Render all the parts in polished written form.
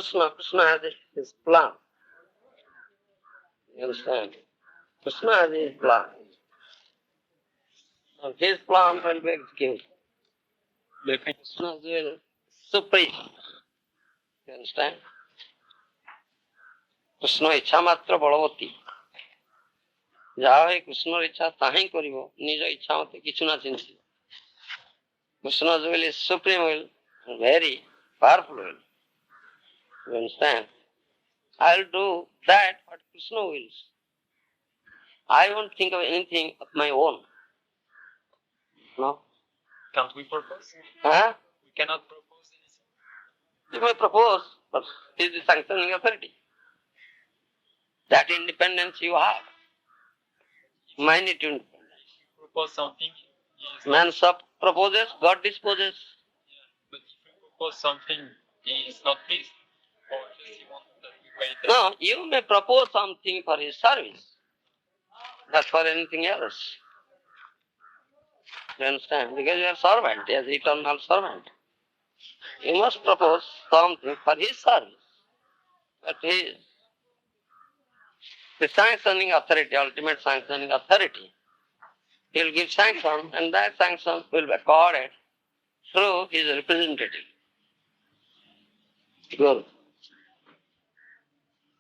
Krishna has his plan. You understand? Krishna has his plan. And his plan will be executed. Krishna will supreme. You understand? Krishna ichha matra balavati. ଯାହା କୃଷ୍ଣର ଇଚ୍ଛା ତାହା ହିଁ କରିବ ନିଜ ଇଚ୍ଛା ମତେ କିଛି ନା ଚିନ୍ତିବ Krishna's will is supreme will, very powerful will. You understand? I'll do that what Krishna wills. I won't think of anything of my own. No? Can't we propose? Huh? We cannot propose anything. You may propose, but it is the sanctioning authority. That independence you have. Mind it independence. Propose something. Man proposes, God disposes. Yeah, but if we propose something, he is not pleased. Or just he wants that we wait. No, you may propose something for his service. Not for anything else. You understand? Because you are servant, as eternal servant. You must propose something for his service. But the sanctioning authority, ultimate sanctioning authority, he will give sanction, and that sanction will be accorded through his representative. Gour.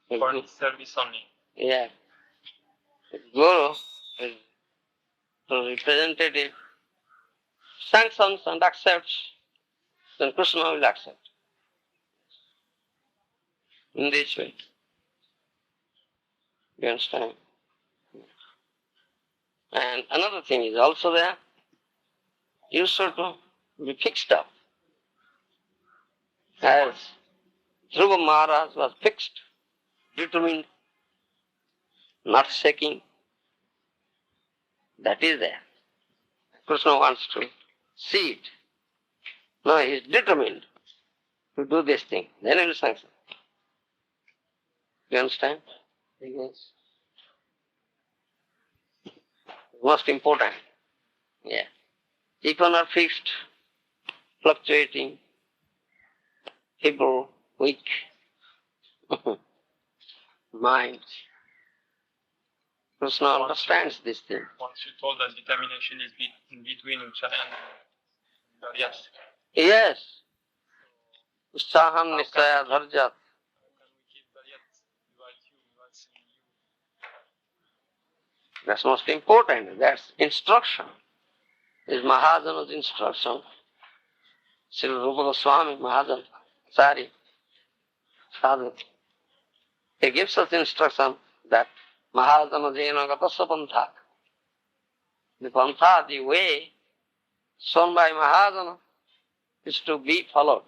For his service only. Yeah. Guru is the representative, sanctions and accepts, then Krishna will accept. In this way. You understand? And another thing is also there. You should be fixed up. As Dhruva Maharaj was fixed, determined, not shaking. That is there. Krishna wants to see it. No, he is determined to do this thing. Then he will sanction. You understand? Yes. Most important. Yeah. If one are fixed, fluctuating, feeble, weak, mind, Krishna understands this thing. Once you told that determination is in between Ucha and Daryas. Yes. Utsaham nisaya dharjat. Can we keep Daryas? You are seeing you. That's most important. That's instruction. Is Maharaja's instruction. Sri Rupa Swami Maharaja, Sadhu. He gives us instruction that Maharaja jena gatasya pantha. The pantha, the way shown by Maharaja is to be followed.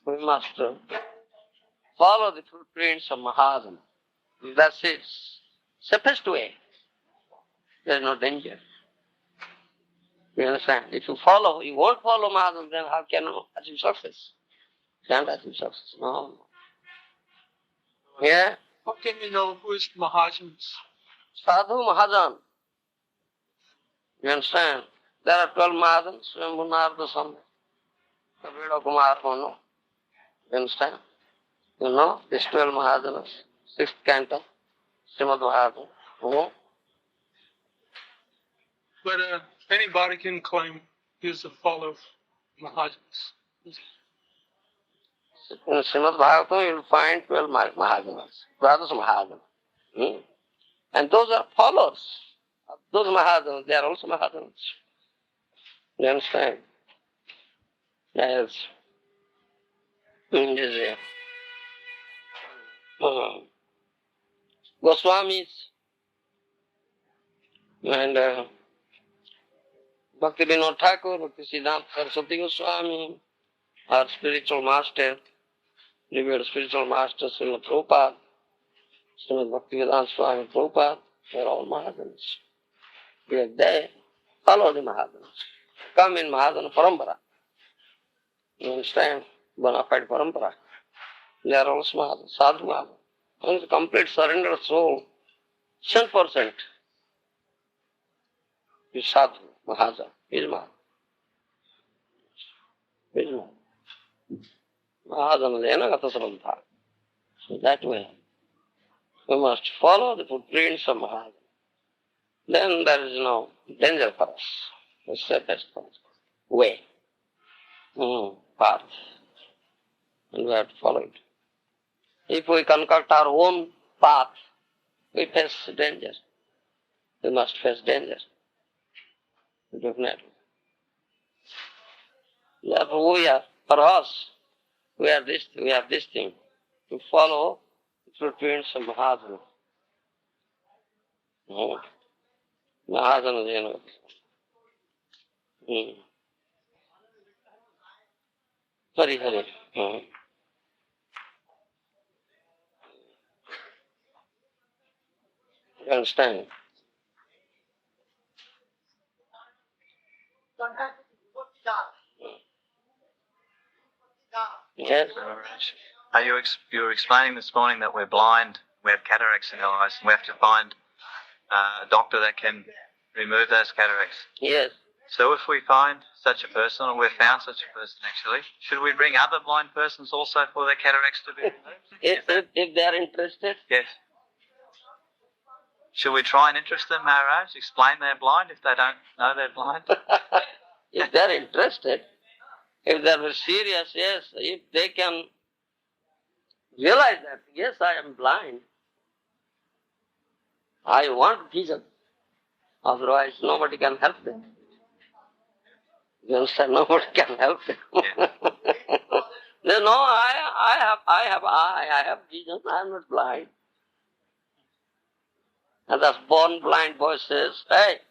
We must follow the footprints of Maharaja. That's his safest way. There is no danger. You understand? If you won't follow Maharaja, then how can you achieve success? Can't achieve success. No. Yeah? How can we know who is Mahajans? Sadhu Mahajan. You understand? There are 12 Mahajans, Swambhu Narada Swami, Kavira Kumar Mono. You understand? You know, these 12 Mahajanas, 6th canto, Srimad Maharaja. But anybody can claim he's a follower of Mahajans. In Srimad Bhagavatam, you will find 12 Mahajanas, brothers Mahajanas. And those are followers of those Mahajanas. They are also Mahajanas. You understand? Yes. Goswamis and Bhakti Vinod Thakur, Bhakti Siddhanta Saraswati Goswami, our spiritual master, revered spiritual master Srimad Prabhupada, Srimad Bhaktivedanta Swami Prabhupada, they are all Mahajanas. Because they follow the Mahajanas, come in Mahajana Parampara. You understand? Bona fide Parampara. They are also Mahajanas, Sadhu Mahajanas. Once complete surrender of soul, 100% is Sadhu, Mahajan, is Mahajan. Mahajana Gata Sabantha. So that way, we must follow the footprints of Mahajana. Then there is no danger for us. The safest way, path, and we have to follow it. If we concoct our own path, we face danger. We must face danger. Definitely. Therefore for us, we have this thing, to follow the footprints of Mahajana. Mahajana Jena. Hari Hari. You understand? Yes. You were explaining this morning that we're blind, we have cataracts in our eyes, and we have to find a doctor that can remove those cataracts. Yes. So if we find such a person, or we've found such a person actually, should we bring other blind persons also for their cataracts to be removed? If they are interested? Yes. Should we try and interest them, Maharaj? Explain they're blind if they don't know they're blind? If they are interested, if they are very serious, yes, if they can realize that, yes, I am blind, I want vision, otherwise nobody can help them. You understand? Nobody can help them. Yeah. They know I have vision, I am not blind. And that born blind boy says, hey,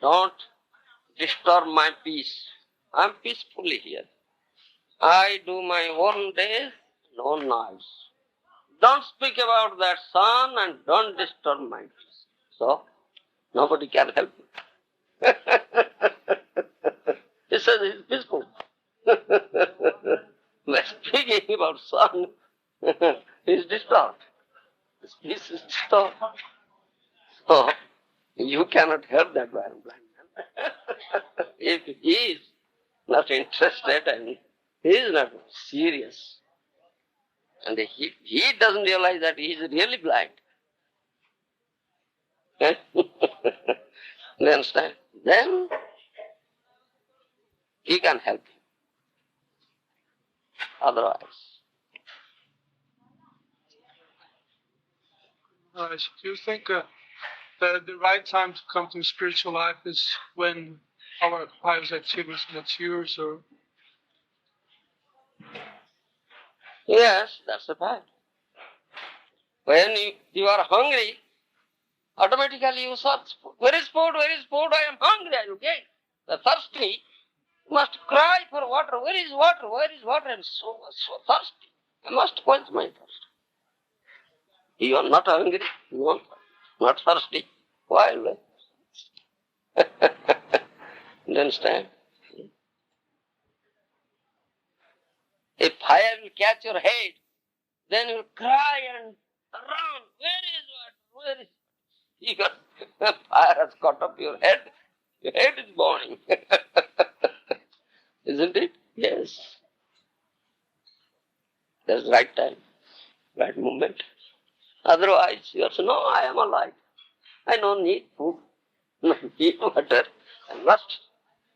don't disturb my peace. I am peacefully here. I do my own days, no noise. Don't speak about that sun and don't disturb my peace. So, nobody can help you. He says he's peaceful. By speaking about sun, he's disturbed. His peace is disturbed. So, you cannot help that blind man. If he is not interested and he is not serious, and he doesn't realize that he is really blind. You understand? Then he can help you. Otherwise. Do you think the right time to come to spiritual life is when our pious activities matures, or? Yes, that's the fact. When you are hungry, automatically you search food. Where is food? Where is food? I am hungry. Are you okay? The thirsty must cry for water. Where is water? Where is water? I am so thirsty. I must quench my thirst. You are not hungry. You are not thirsty. Why? You understand? If fire will catch your head, then you will cry and run. Where is water? Where is you got fire has caught up your head. Your head is burning. Isn't it? Yes. That's the right time, right moment. Otherwise, you are saying, no, I am alive. I don't need food, no need water. I'm not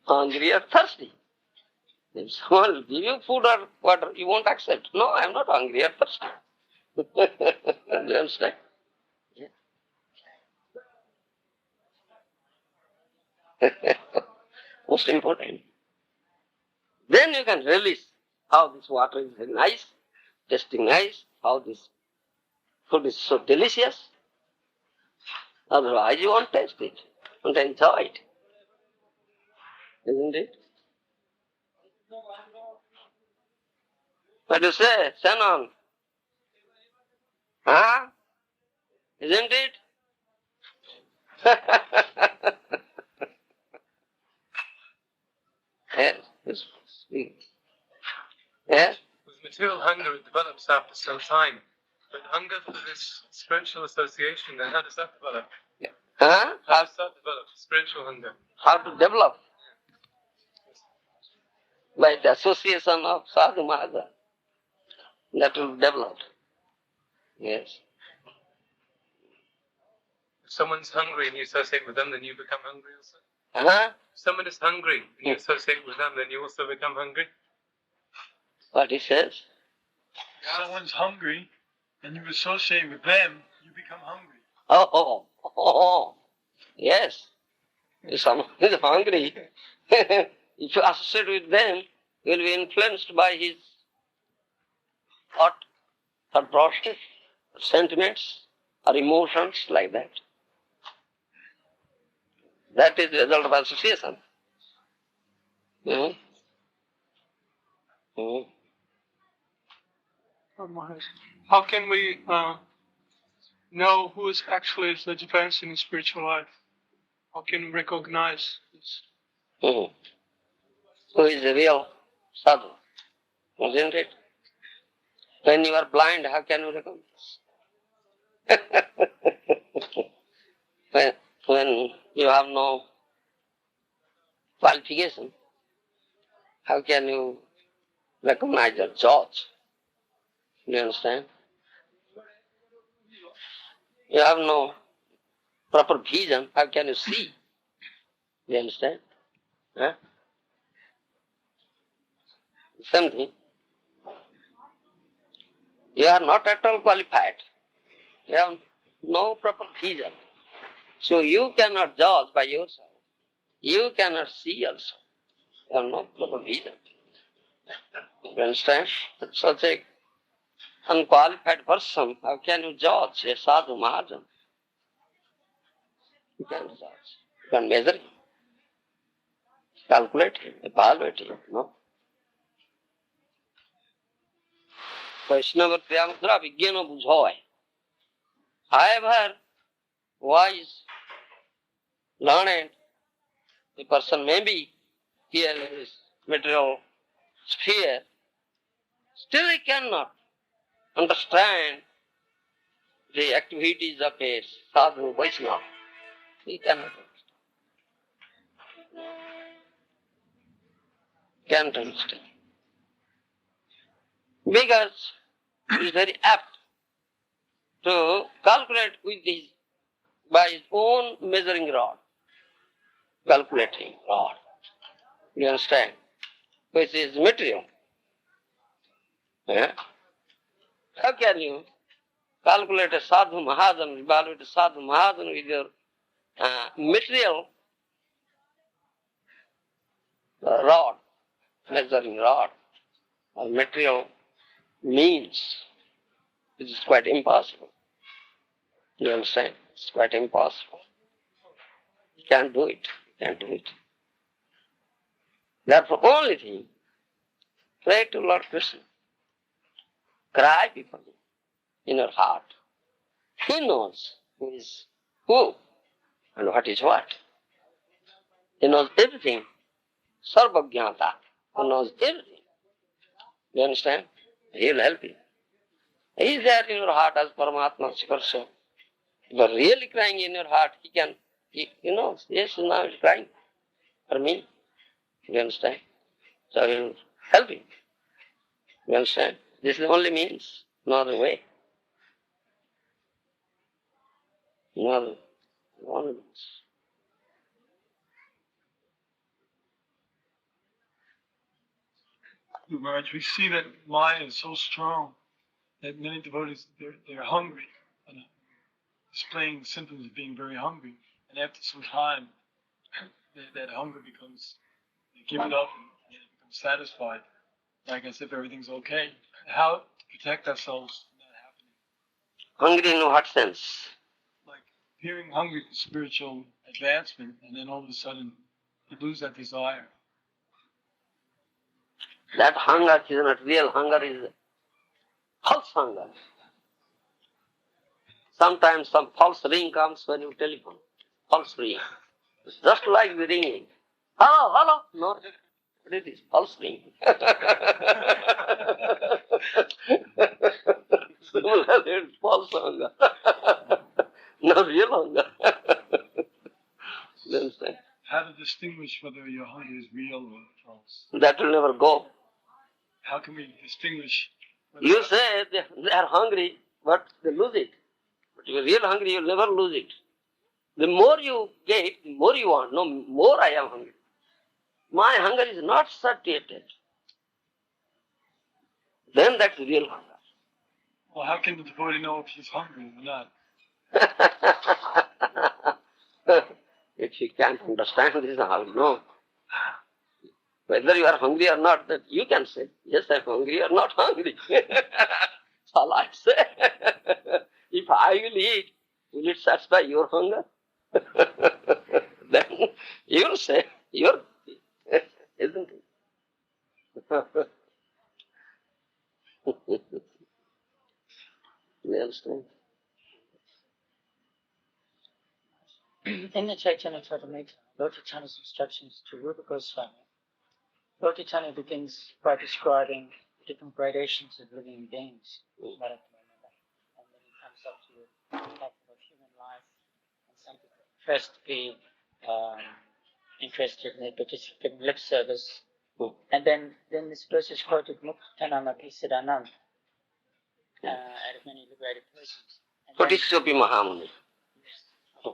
hungry or thirsty. If someone will give you food or water, you won't accept. No, I am not hungry or thirsty. You understand? Yeah. Most important. Then you can release how this water is very nice, tasting nice, how this food is so delicious. Otherwise you won't taste it, won't enjoy it. Isn't it? What do you say, Shannon? Huh? Isn't it? Yes, yes. Yes? With material hunger, it develops after some time. But hunger for this spiritual association, then how does that develop? Huh? How does that develop, spiritual hunger? How to develop? By the association of Sadhu Maharaja. that will develop. Yes. If someone's hungry and you associate with them, then you become hungry also. Huh? If someone is hungry and you associate with them, then you also become hungry. What he says? If someone's hungry and you associate with them, you become hungry. Oh. Yes. If someone is hungry, if you associate with them, you will be influenced by his thought process, sentiments, or emotions like that. That is the result of association. How can we know who is actually advancing in spiritual life? How can we recognize this? Who is the real sadhu? Isn't it? When you are blind, how can you recognize? when you have no qualification, how can you recognize a judge? Do you understand? You have no proper vision, how can you see? Do you understand? Huh? Same thing. You are not at all qualified. You have no proper vision. So you cannot judge by yourself. You cannot see also. You have no proper vision. You understand? Such a unqualified person, how can you judge a sadhu Maharaja? You can't judge. You can measure him, calculate him, evaluate him, no? Vaishnava Priyamudra Vijnana Bujhoy. However wise, learned, the person may be here in this material sphere, still he cannot understand the activities of a sadhu Vaishnava. He cannot understand. Can't understand. Because he is very apt to calculate by his own measuring rod. Calculating rod. You understand? Which is material. Yeah? How can you calculate a sadhu Mahajan, evaluate a sadhu Mahajan with your material rod, measuring rod, or material means? It is quite impossible. You understand? It's quite impossible. You can't do it. You can't do it. Therefore, only thing, pray to Lord Krishna. Cry before him in your heart. He knows who is who and what is what. He knows everything. Sarvajnata. He knows everything. You understand? He will help you. He is there in your heart as Paramatma Sparsha. If you are really crying in your heart, he knows. Yes, now he is crying for me. You understand? So he will help you. You understand? This is the only means, no other way. No other means. Maharaj, we see that Maya is so strong that many devotees, they're hungry, and displaying symptoms of being very hungry. And after some time, that hunger becomes, they give it up and they become satisfied, like as if everything's okay. How to protect ourselves from that happening? Hungry in what sense? Like appearing hungry for spiritual advancement, and then all of a sudden you lose that desire. That hunger is not real hunger, is false hunger. Sometimes some false ring comes when you telephone. False ring. It's just like the ringing. Hello. No, it is false ring. Similarly, it's false hunger. No real hunger. You understand? How to distinguish whether your hunger is real or false? That will never go. How can we distinguish You say they are hungry, but they lose it. But if you're real hungry, you'll never lose it. The more you get, the more you want. No, more I am hungry. My hunger is not satiated. Then that's real hunger. Well, how can the devotee know if he's hungry or not? If you can't understand this, how you know? Whether you are hungry or not, that you can say, yes, I'm hungry or not hungry. That's all I say. If I will eat, will it satisfy your hunger? Then you will say, you're, isn't it? You understand? In the Chaitanya Charitamrita, Lord Chaitanya's instructions to Rupa Goswami, Lord Chaitanya begins by describing different gradations of living beings, one after another. And then he comes up to the fact of human life, and some people profess to be interested in it, but just giving lip service. And then this verse is quoted, Muktanamapi Siddhanam, out of many liberated persons. Kotisyopi Mahamuni.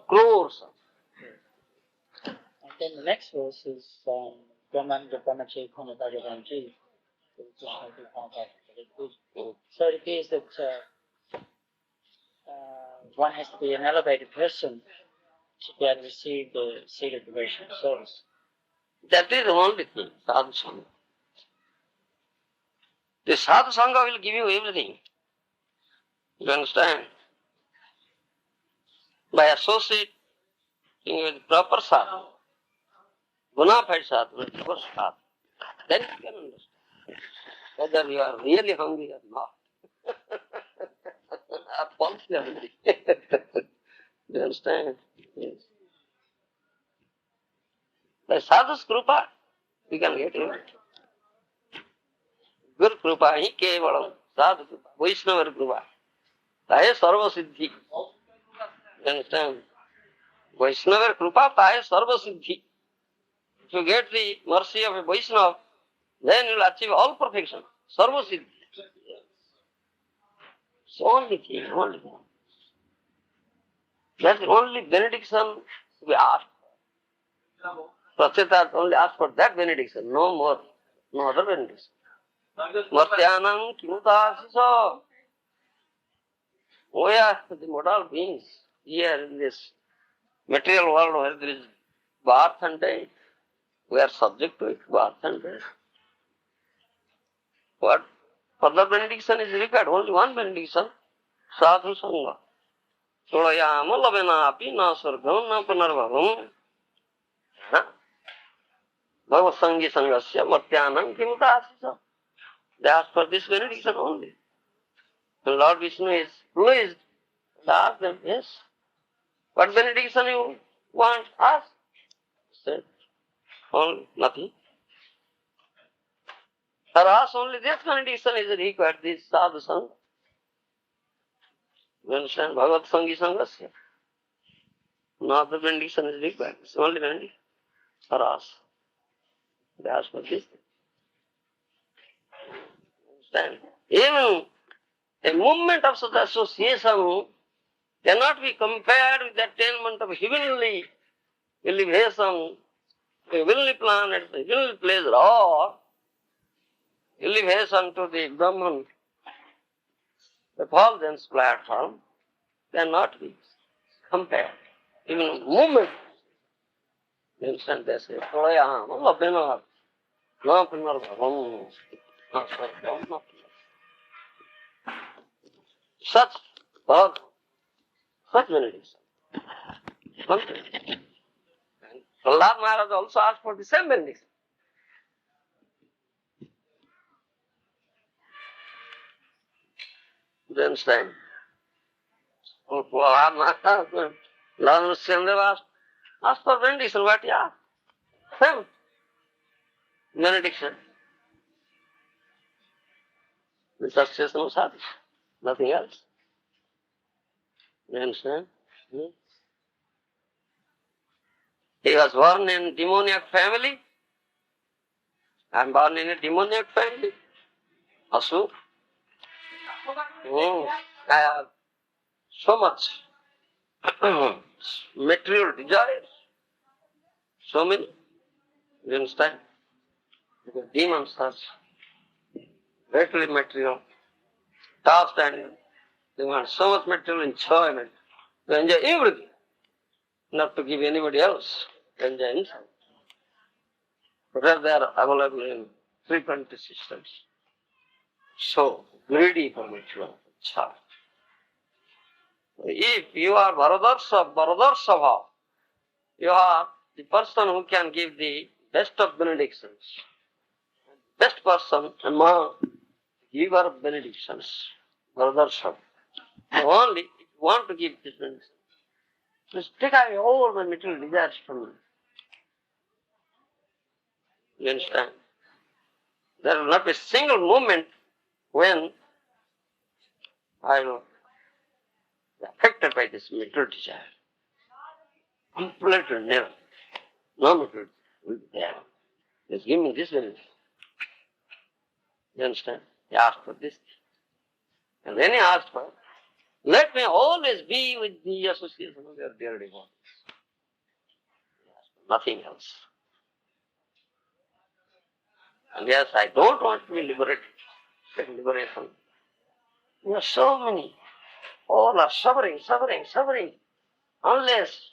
Crores. And then the next verse is Brahmanda Brahmache Kona Bhagavanji. So it appears that one has to be an elevated person to be able to receive the seed of devotional service. That is the only thing, sadhu sangha. The sadhu sangha will give you everything. You understand? By associating with proper sadhu, bona fide sadhu, proper sadhu, then you can understand whether you are really hungry or not. Or falsely hungry. You understand? Yes. By sadhu's krupa, we can get it. Guru krupa hi kevalam, sadhu krupa, Vaishnava krupa. Tahe sarva siddhi. You understand? Vaishnava krupa tahe sarva siddhi. If you get the mercy of a Vaishnava, then you will achieve all perfection. Sarva siddhi. It's only thing, only thing. That's the only benediction we ask. Pracheta only ask for that benediction, no more, no other benediction. Martyanam kimutasiso. We are the mortal beings here in this material world where there is birth and death. We are subject to it, birth and death. What further benediction is required? Only one benediction, sadhu sangha. Solayama labena api na sargam na punarbhavam. Bhagavad Sangi Sangasya Martyanam Kimutasiso. They ask for this benediction only. And Lord Vishnu is pleased. And ask them, yes. What benediction you want? Ask. Said, only nothing. For us only this benediction is required, this sadhu sangha. You understand? Bhagavad Sangi Sangasya. No other benediction is required. It's only benediction for us. They ask for this. Understand? Even a movement of such association cannot be compared with the attainment of heavenly elevation, a heavenly planet, a heavenly place, or elevation to the Brahman, the Paul's platform, cannot be compared. Even movement. You understand? They say, Prolayam, Labenar, no Punarbhavam, not Sarvam, not such love, such benediction. And Prahlad Maharaj also asked for the same benediction. You understand? Prahlad Maharaj, Lord Nrsimha asked for benediction. What he asked? Same benediction. The success of sadhu. Nothing else. You understand? He was born in a demoniac family. I am born in a demoniac family. Asur. I have so much material desires, so many, you understand? Because demons are greatly material, task and they want so much material enjoyment, to enjoy everything, not to give anybody else, to enjoy himself. Whereas they are available in frequent systems. So greedy for material. Child. If you are Bharadarsabha, you are the person who can give the best of benedictions, best person among giver of benedictions, Bharadarsabha. Only if you want to give this benediction, just take away all the material desires from you. You understand? There will not be a single moment when I will be affected by this material desire. Completely never. No material will be there. Just give me this benediction. You understand? He asked for this. And then he asked for, let me always be with the association of your dear devotees. Nothing else. And yes, I don't want to be liberated. Liberation. There are so many. All are suffering. Unless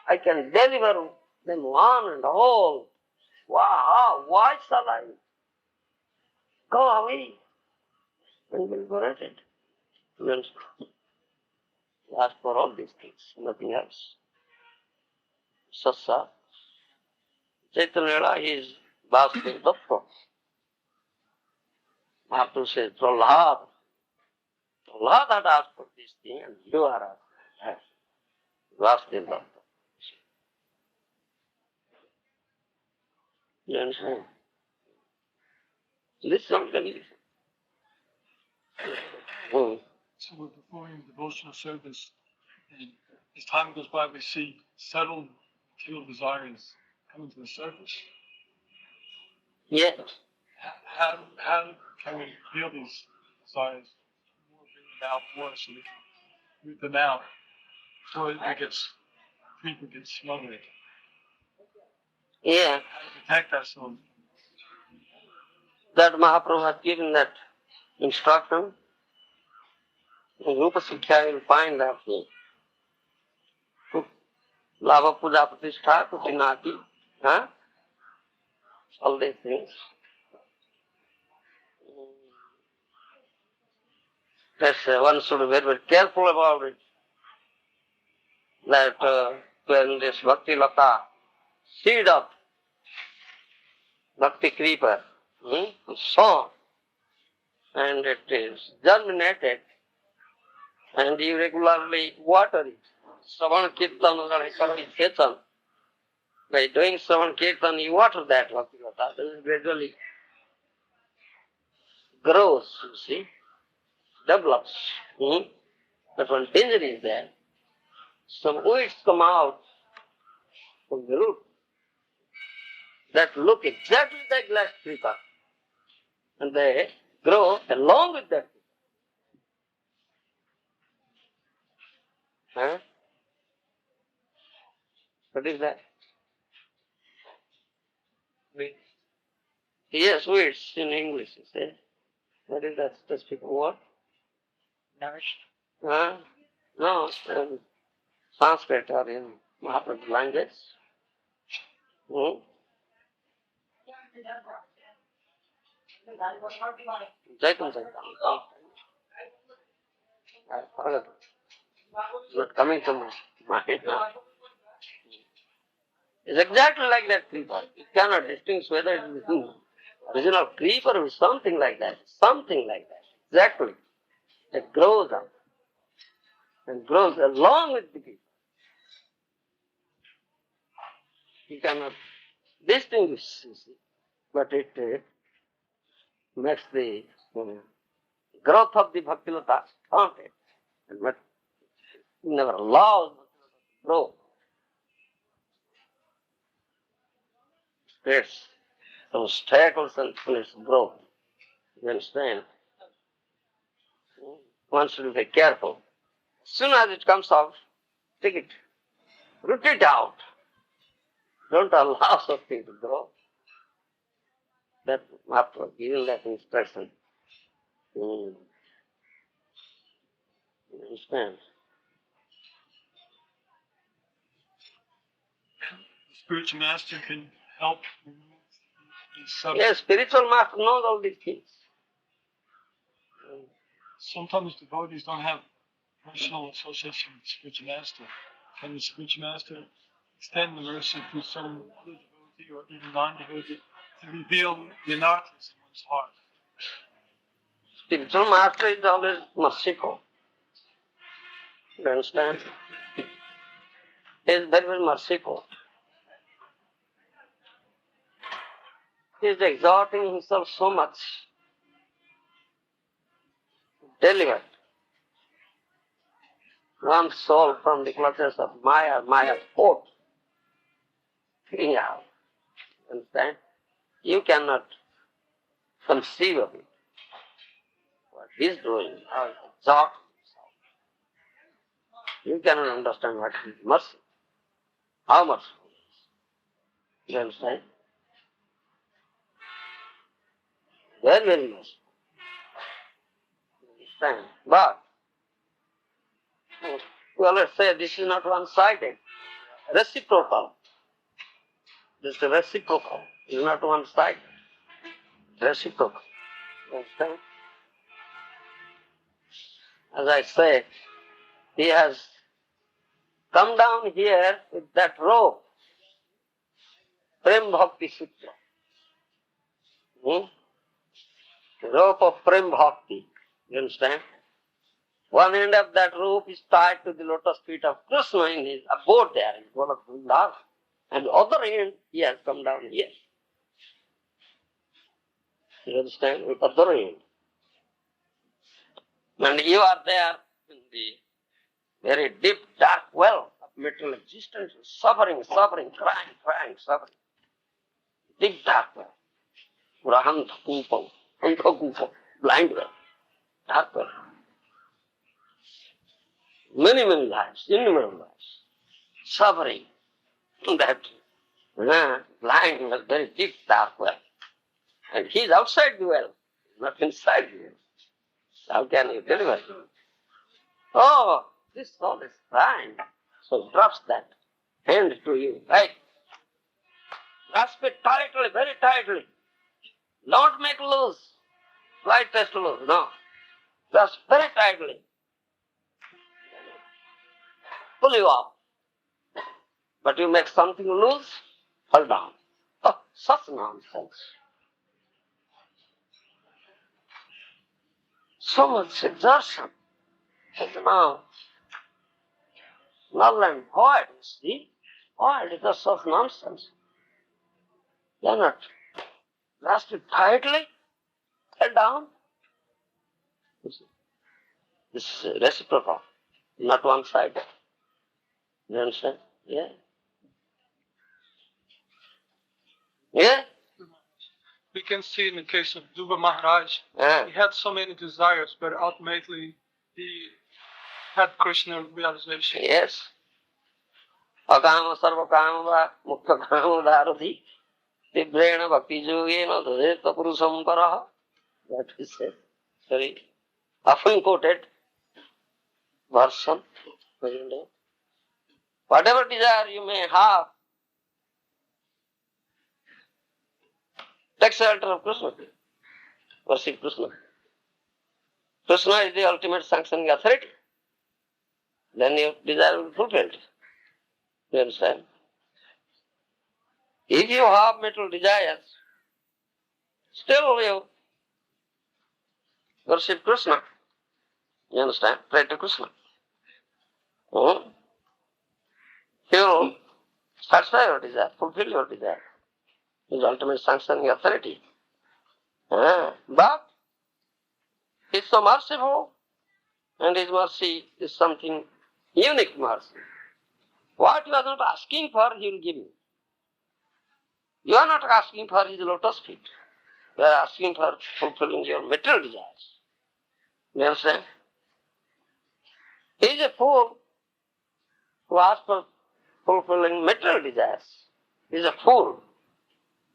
I can deliver them one and all, why shall I go away and be liberated? You understand? He asked for all these things, nothing else. Sassa. Chaitanya is Vasudev Datta. Mahaprabhu says, Prahlad had asked for this thing and you are asked. Vasudev Datta. You understand? Listen, can listen. So we're performing devotional service, and as time goes by, we see subtle material desires coming to the surface. Yes. How can we feel these desires? More bring them out more so we can root them out before it gets creep gets smothered. Yeah. How to protect ourselves. That Mahaprabhu has given that instruction. In Rupa Sikhya you will find that Lava Puja Pratishtha, Kutinati, all these things. Yes, one should be very, very careful about it. That when this Bhakti Lata, seed of Bhakti creeper, sown, and it is germinated, and you regularly water it. Shravan Kirtan, by doing Shravan Kirtan, you water that Bhakti Lata, then it gradually grows, you see, develops. But one danger is there. Some weeds come out from the root that look exactly like glass creeper, and they grow along with that. What is that? Weeds. Yes, weeds in English, you say. What is that specific word? Nourished. No, in Sanskrit or in Mahaprabhu language. Jaitam. I forgot. It's not coming to my mind now. It's exactly like that creeper. You cannot distinguish whether it is original creeper or something like that. Something like that. Exactly. It grows up and grows along with the creeper. You cannot distinguish, you see, but it makes the growth of the Bhaktilata stunted, and but never allows Bhaktilata to grow. Creates some obstacles and its growth. You understand? one should be very careful. As soon as it comes out, take it, root it out. Don't allow something to grow. That after giving that instruction. You understand? The spiritual master can help remove these subjects. Yes, spiritual master knows all these things. Sometimes devotees don't have personal association with the spiritual master. Can the spiritual master extend the mercy to some other devotee or even non-devotee to reveal the anarthas in one's heart? Spiritual master is always merciful. You understand? He is very, very merciful. He is exalting himself so much. Delivered one soul from the clutches of Maya's force. Taking out. Understand? You cannot conceive of it. What he is doing, how he exalts himself. You cannot understand what is mercy. How merciful he is. You understand? Very, very merciful. You understand? But we always say this is not one-sided. Reciprocal. This is reciprocal. It is not one-sided. Reciprocal. You understand? As I say, he has come down here with that rope, Prem Bhakti Sutra. The rope of Prem Bhakti. You understand? One end of that rope is tied to the lotus feet of Krishna in his abode there in Govinda. And the other end, he has come down here. You understand? With other end. And you are there in the very deep, dark well of material existence, suffering, crying, suffering. Deep, dark well. Rahanta Kupam, Anta Kupam, blind well, dark well. Many, many lives, innumerable lives, suffering. That blind well, very deep, dark well. And he is outside the well, not inside the well. How can you deliver? Oh, this soul is crying. So drops that hand to you, right? Grasp it tightly, very tightly. Don't make loose. Slightest loose, no. Grasp very tightly. Pull you up. But you make something loose, fall down. Oh, such nonsense. So much exertion is now null and void, you see. Void is just such nonsense. You cannot grasp it tightly, fall down. This is reciprocal, not one-sided. You understand? Yeah. Yeah? We can see in the case of Dhruva Maharaj, he had so many desires, but ultimately he had Krishna realization. Yes. Akama sarva kama va mukha kama dharati tibrena bhakti yogena dhudeta purusam paraha. That is a very often quoted version. Whatever desire you may have, take shelter of Krishna. Worship Krishna. Krishna is the ultimate sanctioning authority. Then your desire will be fulfilled. You understand? If you have material desires, still you worship Krishna. You understand? Pray to Krishna. He will satisfy your desire, fulfill your desire. His ultimate sanctioning authority. But he is so merciful, and his mercy is something unique mercy. What you are not asking for, he will give you. You are not asking for his lotus feet. You are asking for fulfilling your material desires. You understand? He is a fool who asks for fulfilling material desires. He is a fool.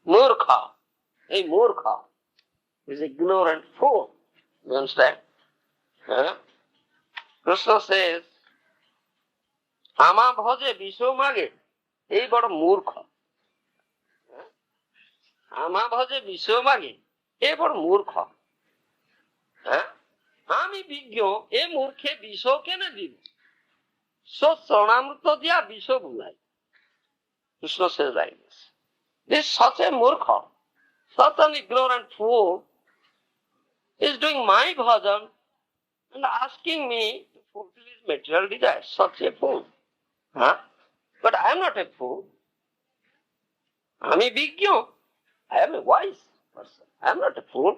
Murkha. A murkha. He is ignorant fool. You understand? Huh? Krishna says, Ama bhaje visho mage. He bada murkha. Ama bhaje visho mage. He bada murkha. আমি বিজ্ঞ এ মূর্খে বিষ কেনে দিব চরণামৃত দিয়া বিষ বুলাই Krishna says like this. This is such a murkha, such an ignorant fool is doing my bhajan and asking me to fulfill his material desires. Such a fool. Huh? But I am not a fool. আমি বিজ্ঞ. I am a wise person. I am not a fool.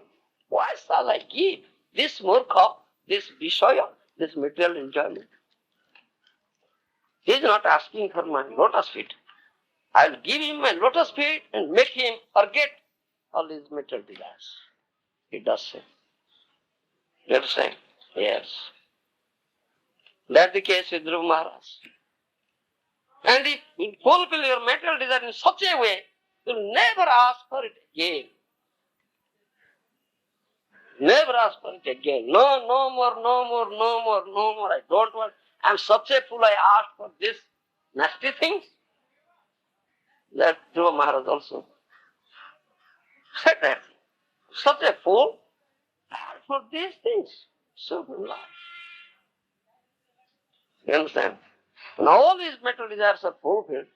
Why shall I give this murkha, this vishaya, this material enjoyment? He is not asking for my lotus feet. I will give him my lotus feet and make him forget all his material desires. He does so. You understand? Yes. That's the case with Dhruva Maharaj. And if you fulfill your material desire in such a way, you will never ask for it again. Never ask for it again. No, no more, no more, no more, no more. I don't want. I am such a fool. I asked for this nasty things. That Dhruva Maharaj also said that. Such a fool. I asked for these things. So good life. You understand? When all these material desires are fulfilled,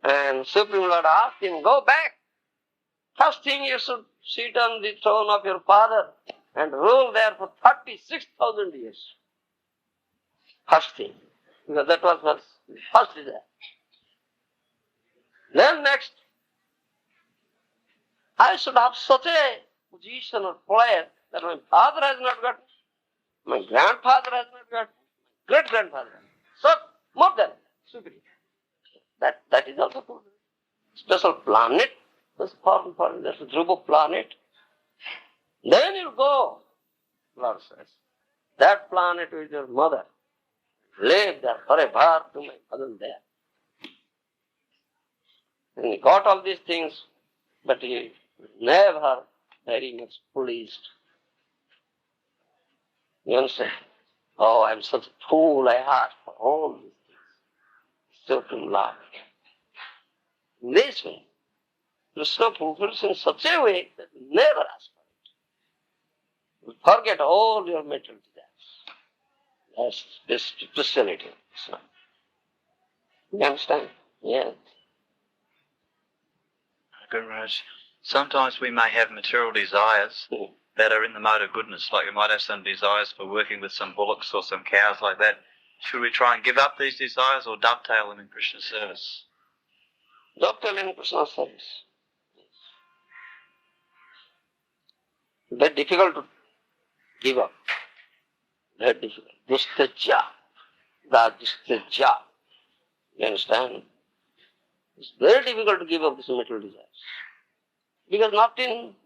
and Supreme Lord asked him, go back. First thing you should sit on the throne of your father and rule there for 36,000 years. First thing. Because that was first desire. Then next, I should have such a position or place that my father has not got, my grandfather has not got, great-grandfather has not. So, more than superior. That is also good. Special planet was formed for it. That's a Dhruva planet. Then you go, Lord says, that planet with your mother. Live there forever to my cousin there. And he got all these things, but he never very much pleased. You understand? Oh, I'm such a fool, I asked for all these things. Supreme Lord. In this way, Krishna fulfills in such a way that you never ask for it. You forget all your material desires. That's this Christianity. You understand? Yes. Guru Maharaj, sometimes we may have material desires that are in the mode of goodness, like we might have some desires for working with some bullocks or some cows like that. Should we try and give up these desires or dovetail them in Krishna's service? Dovetail in Krishna's service. Very difficult to give up. Very difficult. Distaja. Distaja. You understand? It's very difficult to give up this material desires. Because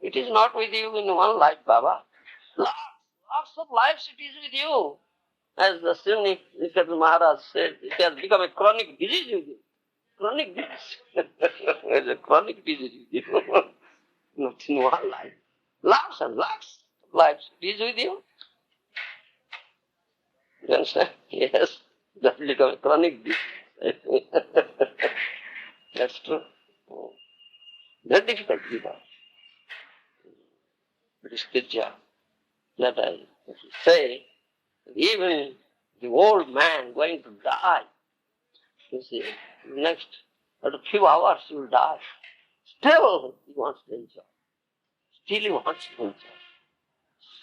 it is not with you in one life, Baba. Lots of lives it is with you. As the Srimad Maharaj said, it has become a chronic disease with you. Chronic disease. It's a chronic disease with you. Not in one life. Lots and lots of lives it is with you. You understand? Yes. That will become a chronic disease. That's true. Very difficult to give up. But it's good job. That I say, even the old man going to die, you see, next, after a few hours he will die. Still he wants to enjoy. Still he wants to enjoy.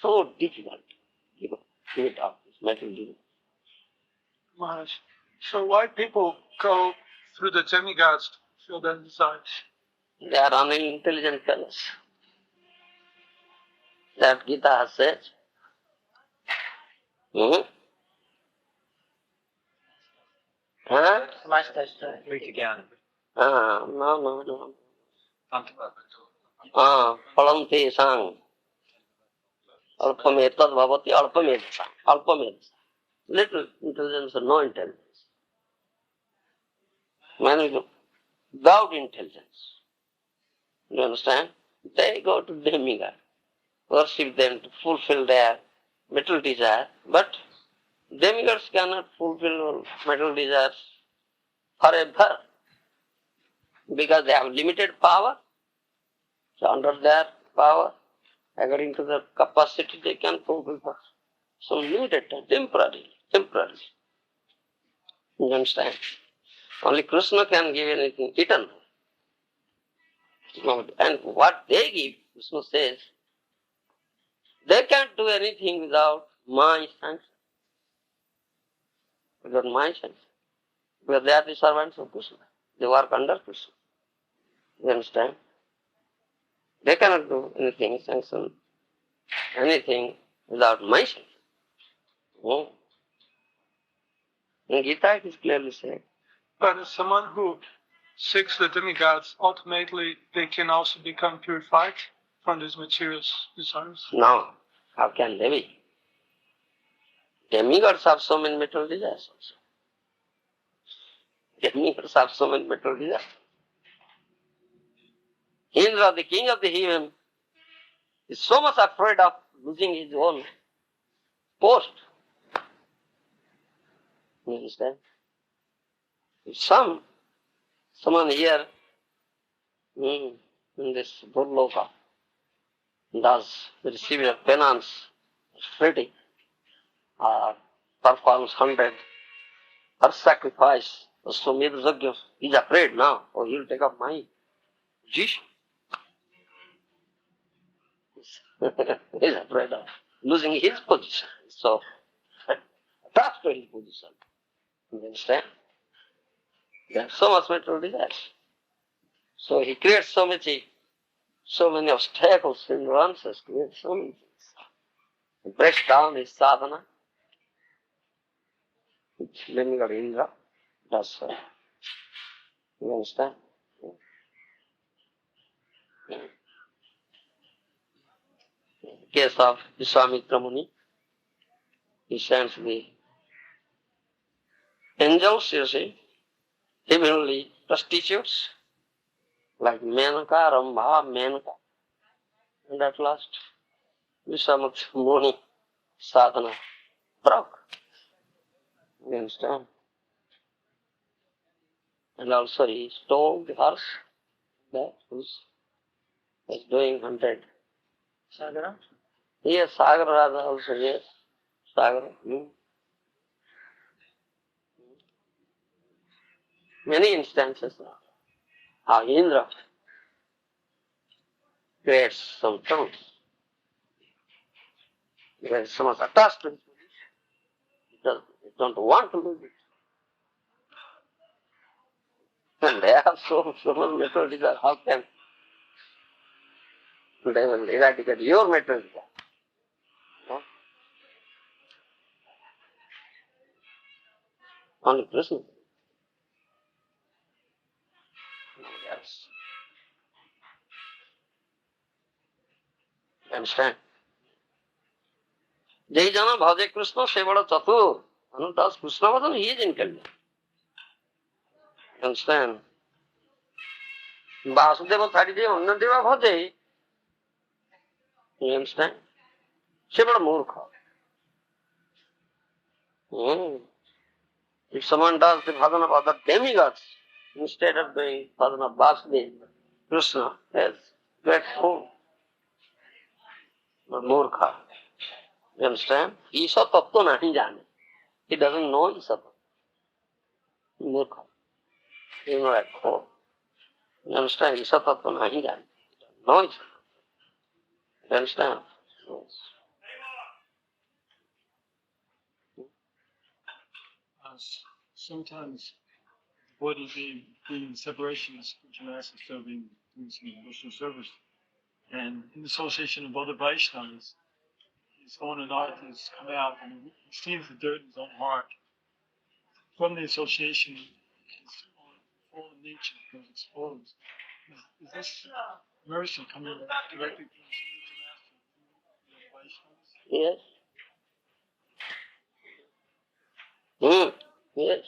So difficult to give it up, this material desire. Maharaj, so why people go through the demigods to fulfill their desires? They are unintelligent fellows. That Gita has said. Huh? No. Phalam tesang Alpamed tad bhavati alpamedsa. Alpamedsa. Little intelligence or no intelligence. Man without intelligence. You understand? They go to demigod, worship them to fulfill their material desire, but demigods cannot fulfill material desires forever because they have limited power. So under their power, according to their capacity, they can fulfill for some limited time, temporarily. You understand? Only Krishna can give anything eternal. And what they give, Krishna says, they can't do anything without my sanction. Without my sanction. Because they are the servants of Krishna. They work under Krishna. You understand? They cannot do anything, sanction anything without my sanction. In Gita it is clearly said. But as someone who seeks the demigods, ultimately they can also become purified from these material desires. No, how can they be? Demigods have so many material desires also. Demigods have so many material desires. Indra, the king of the heaven, is so much afraid of losing his own post. You understand? If someone here in this Burloka does the receiving of penance, splitting, or performs 100 or sacrifice, or so made Yajna, he's afraid now, or he'll take up my position. He's afraid of losing his position. So, attached to his position. You understand? There's so much material desires. So he creates so many obstacles, hindrances, creates so many things. He breaks down his sadhana. Demigod Indra does so. You understand? In the case of Vishwamitra Muni, he sends the angels, you see, heavenly prostitutes, like Menaka, Rambha, Menaka. And at last, Vishwamitra Muni sadhana broke. You understand? And also he stole the horse that was doing 100. Sagara? Yes, Sagara also, yes. Sagara. Many instances now. How Indra creates some troubles. Because so much attached to his position. He don't want to lose it. And they have so much material desire. How can they will eradicate your material desire? No? Only Krishna. Yes. Understand? Jai Jana Bhaje Krishna Sevada Chatur. Anu does Krishna Bhajan, he is intelligent. Understand? Vasudeva Thadideva Annadeva Bhaje. You understand? Sevada Murkha. If someone does the bhajan of other demigods, instead of doing bhajan of Vasudeva, Krishna, yes, great fool. But Murkha. You understand? Isa tattva nahi jane. He doesn't know Isa tattva. Murkha. He is not at home. You understand? Isa tattva nahi jane. He doesn't know Isa tattva. You understand? Yes. Sometimes the body being in separation is spiritual master serving, doing some devotional service. And in association of other Vaishnavas, his own anartha has come out and he sees the dirt in his own heart. From the association, his own fallen nature becomes exposed. Is this mercy coming directly from the spiritual master to the Vaishnavas? Yes. Hmm. Yes.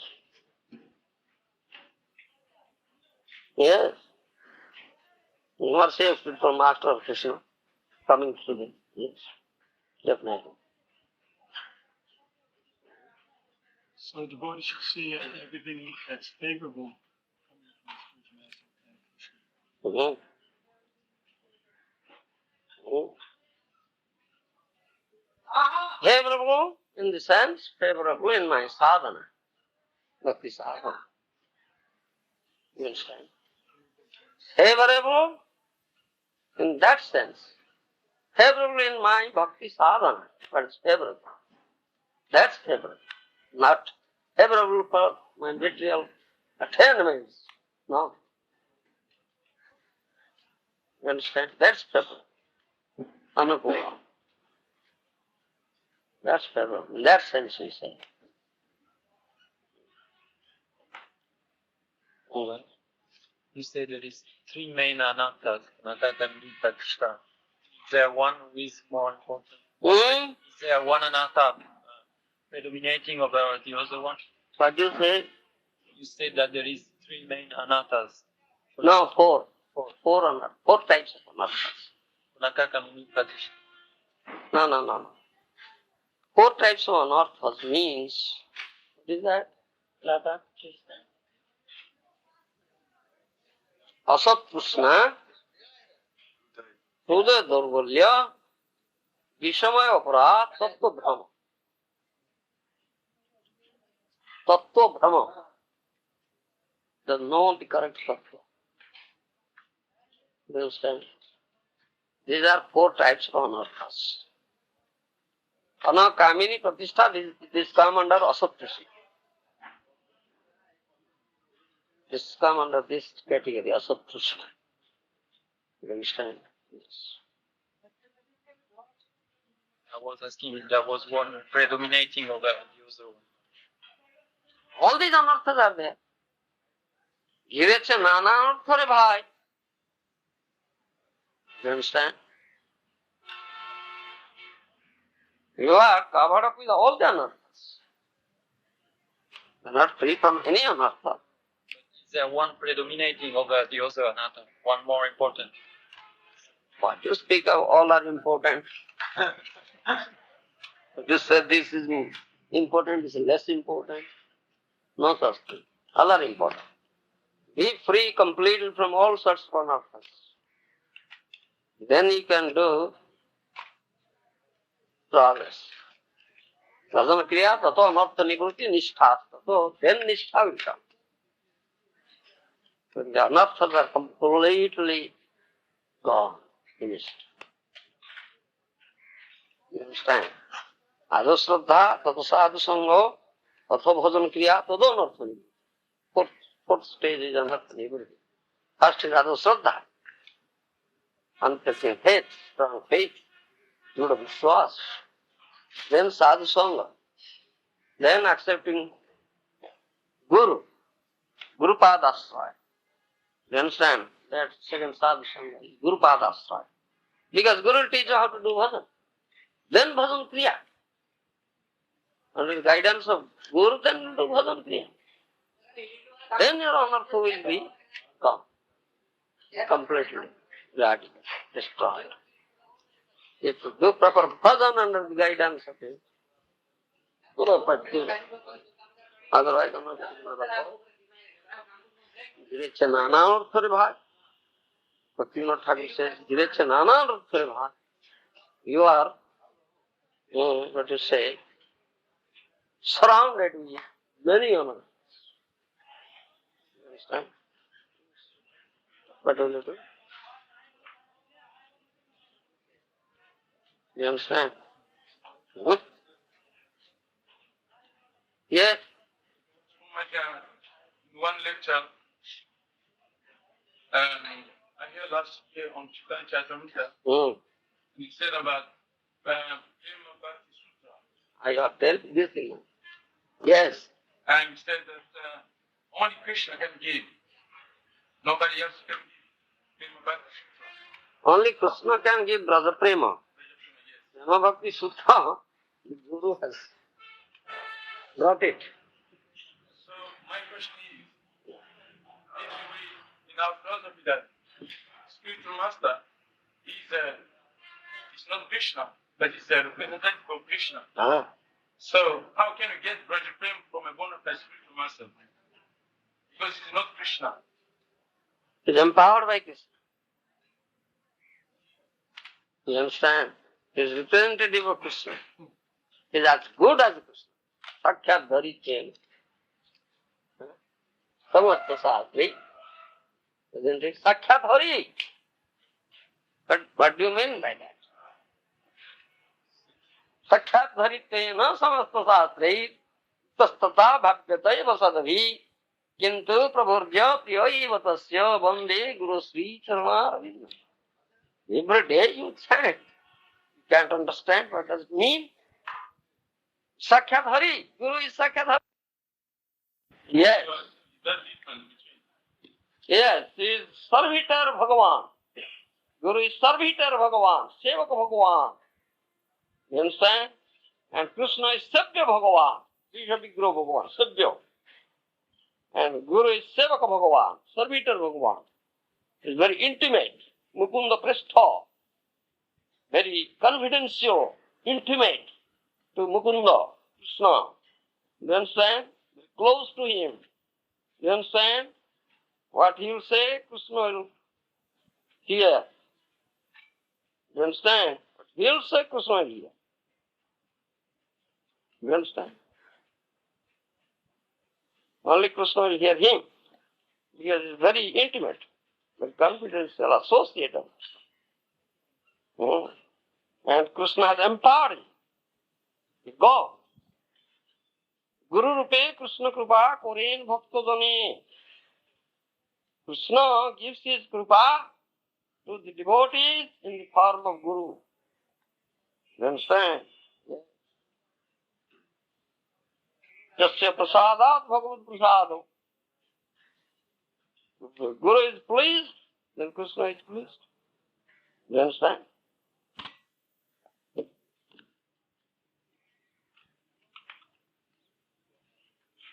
Yes. Mercy of spiritual master of Krishna coming to them. Yes. Definitely. So the devotee should see everything that's favorable coming from the spiritual master and Krishna. Favorable in the sense, favorable in my sadhana, bhakti sadhana. You understand? Favorable in that sense. Favorable in my bhakti sadhana. But it's favorable. That's favorable. Not favorable for my material attainments. No. You understand? That's favorable. Anupura. That's favorable. In that sense we say. Well, you say there is three main anattas, anatta, nita, krishna. Is there one who is more important? Is there one anatta predominating over the other one? What do you say? You said that there is three main anattas. No, four. Four types of anarthas. Anatta, nita, krishna. No. Four types of anarthas means, what is that? Lata, Krishna. Asat Krishna, Hruday Durvalya, Vishamaya Aparat, Tattva Brahma. Tattva Brahma. Does know the correct tattva. Do you understand? These are four types of anarthas. Anakamini Pratishtha, this come under Asat Krishna. This come under this category, Asat Krishna. You understand? Yes. I was asking if there was one predominating over the other one. All these anarthas are there. Gireche nana anarthare bhai. You understand? You are covered up with all the anarthas. You are not free from any anartha. But is there one predominating over the other anatta? One more important? What you speak of, all are important. You say this is important, this is less important. No such thing. All are important. Be free completely from all sorts of anarthas. Then you can do progress. Sadhana kriya, tato anartha nivruti nishtha. So then nishtha will come. When the anarthas are completely gone, finished. You understand? Ado shraddha, tato sadhu sangho, tato bhajan kriya, tato anartha nivruti. Fourth stage is anartha nivruti. First is ado shraddha. Unfailing faith, strong faith, good vishwas. Then sadhu sangha. Then accepting Guru, Guru Padasraya. You understand? That second sadhu sangha is Guru Padasraya. Because Guru will teach you how to do bhajan. Then bhajan kriya. Under the guidance of Guru, then you do bhajan kriya. Then your anartha will be gone. Completely radically destroyed. If you do proper bhajan under the guidance of him, Guru Patti, otherwise anartha will not. Gireche nana arthare bhai. Bhaktivinoda Thakur says, Gireche nana arthare bhai. You are, what you say, surrounded with many honors. You understand? What will you do? You understand? Hmm? Yes. In one lecture, I heard last year on Chitan Chaitamrita, he said about Prema Bhakti Sutra. I have told this thing. Yes. And he said that only Krishna can give. Nobody else can give Prema Bhakti Sutra. Only Krishna can give Braja Prema. Prema Bhakti Sutta, the Guru has brought it. So my question is, if we, in our philosophy that spiritual master is not Krishna, but is a representative of Krishna. So how can we get Raja Prem from a bona fide spiritual master? Because he's not Krishna. He is empowered by Krishna. You understand? He is representative of Krishna. He is as good as Krishna. Sakshat Dhari came. Samatva Sastri. Isn't it? Sakshat Hari. But what do you mean by that? Sakshat Dhari Tena Samatva Sastri. Tastata Bhavyata Vasadabhi. Kintu Prabhurja Priya Tasya Vande Guru Sri Charana. Every day you chant. You can't understand what does it mean. Sakshat Hari. Guru is Sakshat Hari. Yes. Yes, he is servitor Bhagavan. Guru is servitor Bhagavan, Sevaka Bhagavan. You understand? And Krishna is Sabya Bhagavan. Vishabhi Guru Bhagavan, Sabya. And Guru is Sevaka Bhagavan, servitor Bhagavan. He is very intimate. Mukunda Prestha. Very confidential, intimate to Mukunda, Krishna. You understand? Very close to him. You understand? What he will say, Krishna will hear. You understand? What he will say, Krishna will hear. You understand? Only Krishna will hear him. Because he is very intimate, very confidential associate of Krishna. And Krishna has empowered him. Go. Guru Rupe Krishna Kripa Koren Bhakta Jane. Krishna gives his Kripa to the devotees in the form of Guru. You understand? Jasya prasadat bhagavad prasado. If the Guru is pleased, then Krishna is pleased. You understand?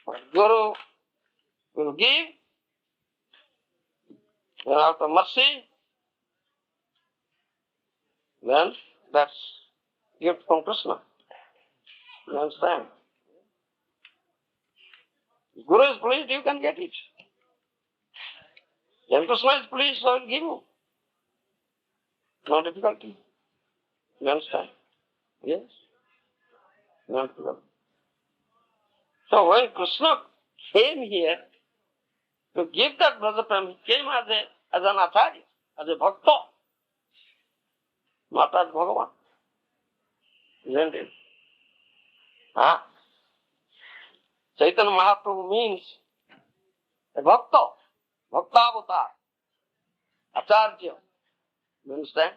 What Guru will give, and out of mercy, then that's gift from Krishna. You understand? If Guru is pleased, you can get it. When Krishna is pleased, so I will give you. No difficulty. You understand? Yes? No difficulty. So when Krishna came here to give that brother Prem, he came as an acharya, as a bhakta, not as Bhagavan. Isn't it? Huh? Chaitanya Mahaprabhu means a bhakta, bhakta avatar, acharya. You understand?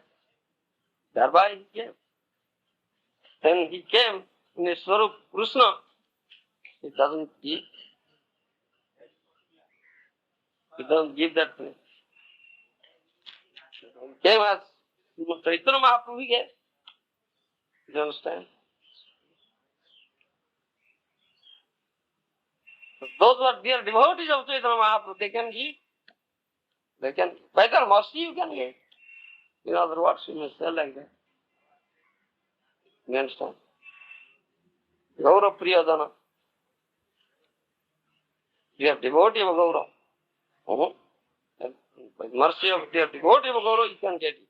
Thereby he came. Then he came in the Swarup Krishna. He doesn't give. He doesn't give that thing. He came as Chaitanya Mahaprabhu he gave. You understand? So those who are dear devotees of Chaitanya Mahaprabhu, they can give. They can, by their mercy you can give. In other words, you may say like that. You understand? Gaura Priyadana. You are devotee of Gaura. And by mercy of their devotee of Gaura, you can get it.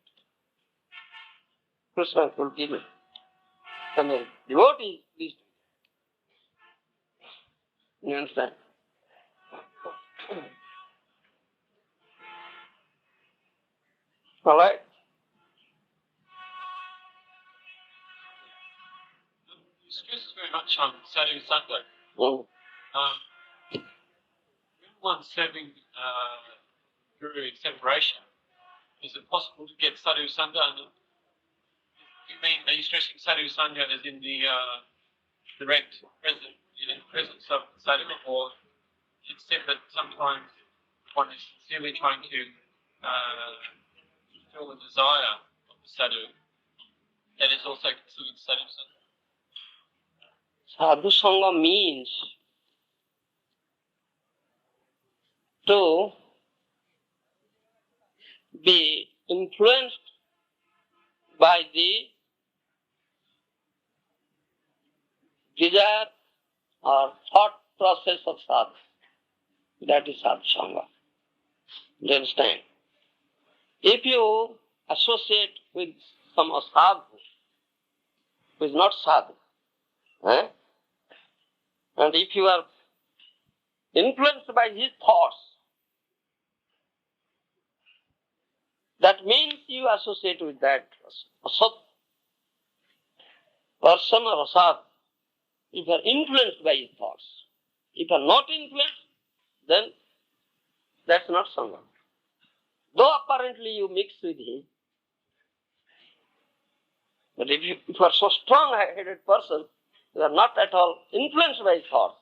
Krishna will give it. And the devotee, please. You understand? All right? You stress very much on Sadhu Sangha. Mm. When one's serving Guru in separation, is it possible to get Sadhu Sangha? And are you stressing Sadhu Sangha as in the direct presence of Sadhu, or it's said that sometimes one is sincerely trying to fulfill the desire of the Sadhu, that is also considered sadhu sangha. Sadhu Sangha means to be influenced by the desire or thought process of sadhu. That is Sadhu Sangha. Do you understand? If you associate with some sadhu who is not sadhu, and if you are influenced by his thoughts, that means you associate with that person or sadhu. If you are influenced by his thoughts, if you are not influenced, then that's not Sangha. Though apparently you mix with him, but if you are so strong-headed person, you are not at all influenced by his thoughts.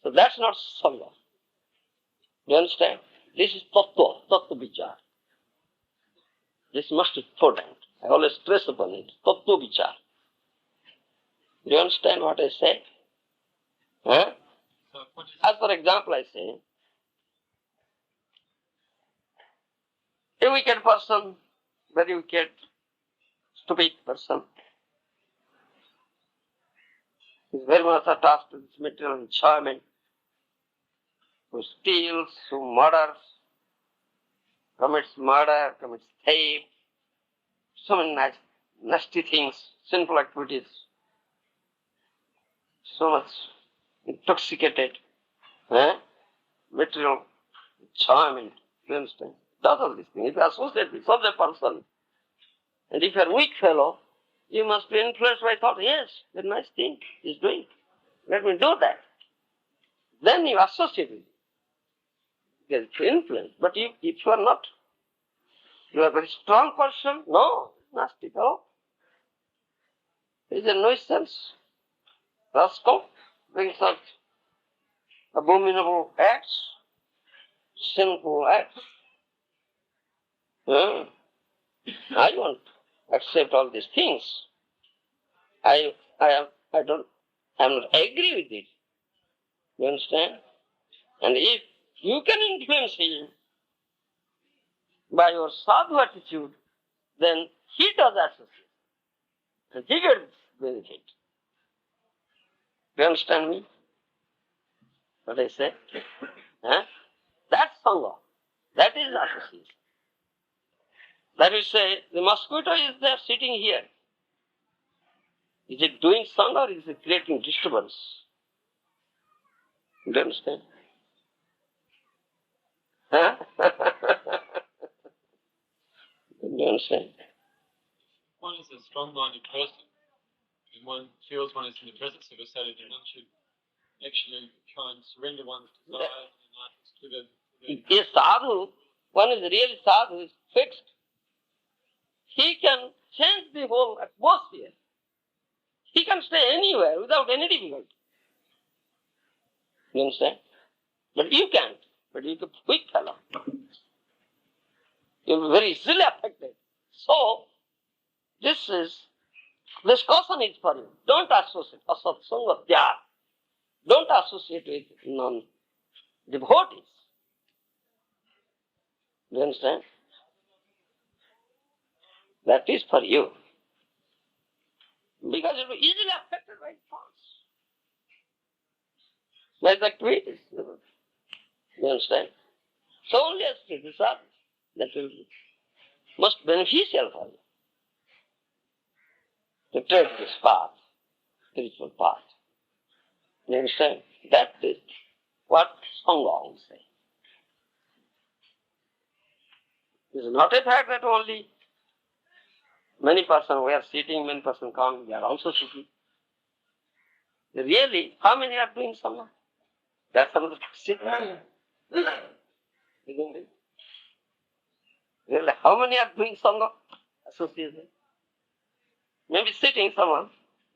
So that's not Sangha. Do you understand? This is tattva vichar. This must be important. I always stress upon it. Tattva vichar. Do you understand what I say? Huh? As for example, I say, a wicked person, very wicked, stupid person, is very much attached to this material enjoyment, who steals, who murders, commits murder, commits theft, so many nasty things, sinful activities, so much intoxicated, material enjoyment, you understand? Does all these things. If you associate with such a person, and if you are a weak fellow, you must be influenced by thought, yes, that nice thing he's doing. Let me do that. Then you associate with it. Get influenced. But if you are not, you are a very strong person, no, nasty fellow. He's a nuisance, rascal, doing such abominable acts, sinful acts. I won't accept all these things. I'm not agree with it. You understand? And if you can influence him by your sadhu attitude, then he does associate. And he gets benefit. Do you understand me? What I say? That's Sangha. That is association. That is say, the mosquito is there sitting here. Is it doing Sangha or is it creating disturbance? Do you understand? Do you understand? One is a strong-minded person, and one feels one is in the presence of a sadhu, and one should actually try and surrender one's desires and life to the If sadhu, one is really sadhu, is fixed, he can change the whole atmosphere. He can stay anywhere without any difficulty. You understand? But you can't. But you're a weak fellow. You're very easily affected. So, this caution is for you. Don't associate. Asatsanga tyag. Don't associate with non-devotees. Do you understand? That is for you. Because you'll be easily affected by thoughts. By the activities. You understand? So only as the sadhu, that will be most beneficial for you to take this path, spiritual path. You understand? That is what Sangha will say. It is not a fact that only many persons we are sitting, many persons come, we are also sitting. Really, how many are doing Sangha? That's another question. Isn't it? Really, how many are doing Sangha? Association. Maybe sitting someone,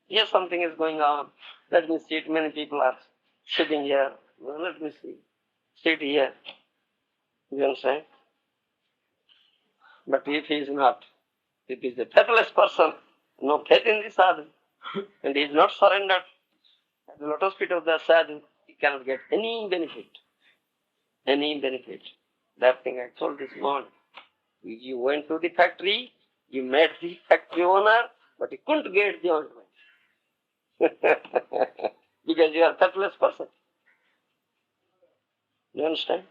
here something is going on, let me sit, many people are sitting here, well, let me see, sit here. You understand? But if he is not, if he is a faithless person, no faith in the sadhu, and he is not surrendered at the lotus feet of the sadhu, he cannot get any benefit. Any benefit. That thing I told this morning. You went to the factory, you met the factory owner, but you couldn't get the ointment. Because you are a faithless person. You understand?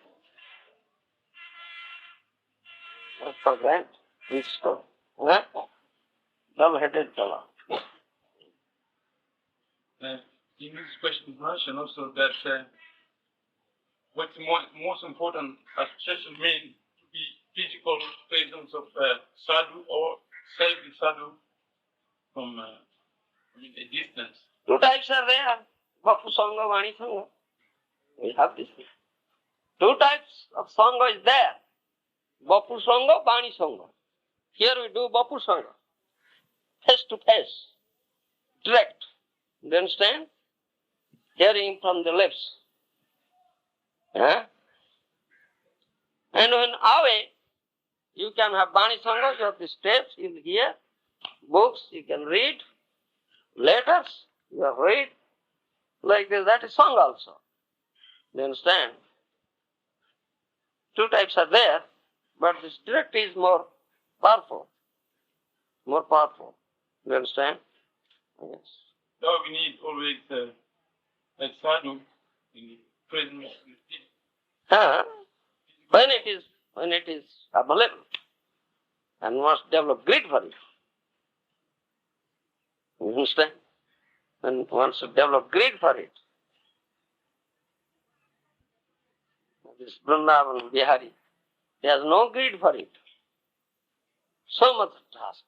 Not for granted. Restore. Huh? Dull-headed fellow. In this question, mentioned also that what's most important association mean to be physical presence of sadhu or save the sadhu from a distance. Two types are there. Bapu Sangha, Vani Sangha. We have this thing. Two types of Sangha is there. Bapu Sangha, Vani Sangha. Here we do Bapu Sangha. Face to face. Direct. You understand? Hearing from the lips. Huh? And when away, you can have Vani Sangha, you have the steps, you hear, books, you can read, letters, you have read, like this, that is Sangha also. You understand? Two types are there, but this direct is more powerful. More powerful. You understand? Yes. So we need always a sadhu in the presence of the people. Huh? When it is available, and must develop greed for it. You understand? And wants to develop greed for it. This Vrindavan Bihari, he has no greed for it. So much trust.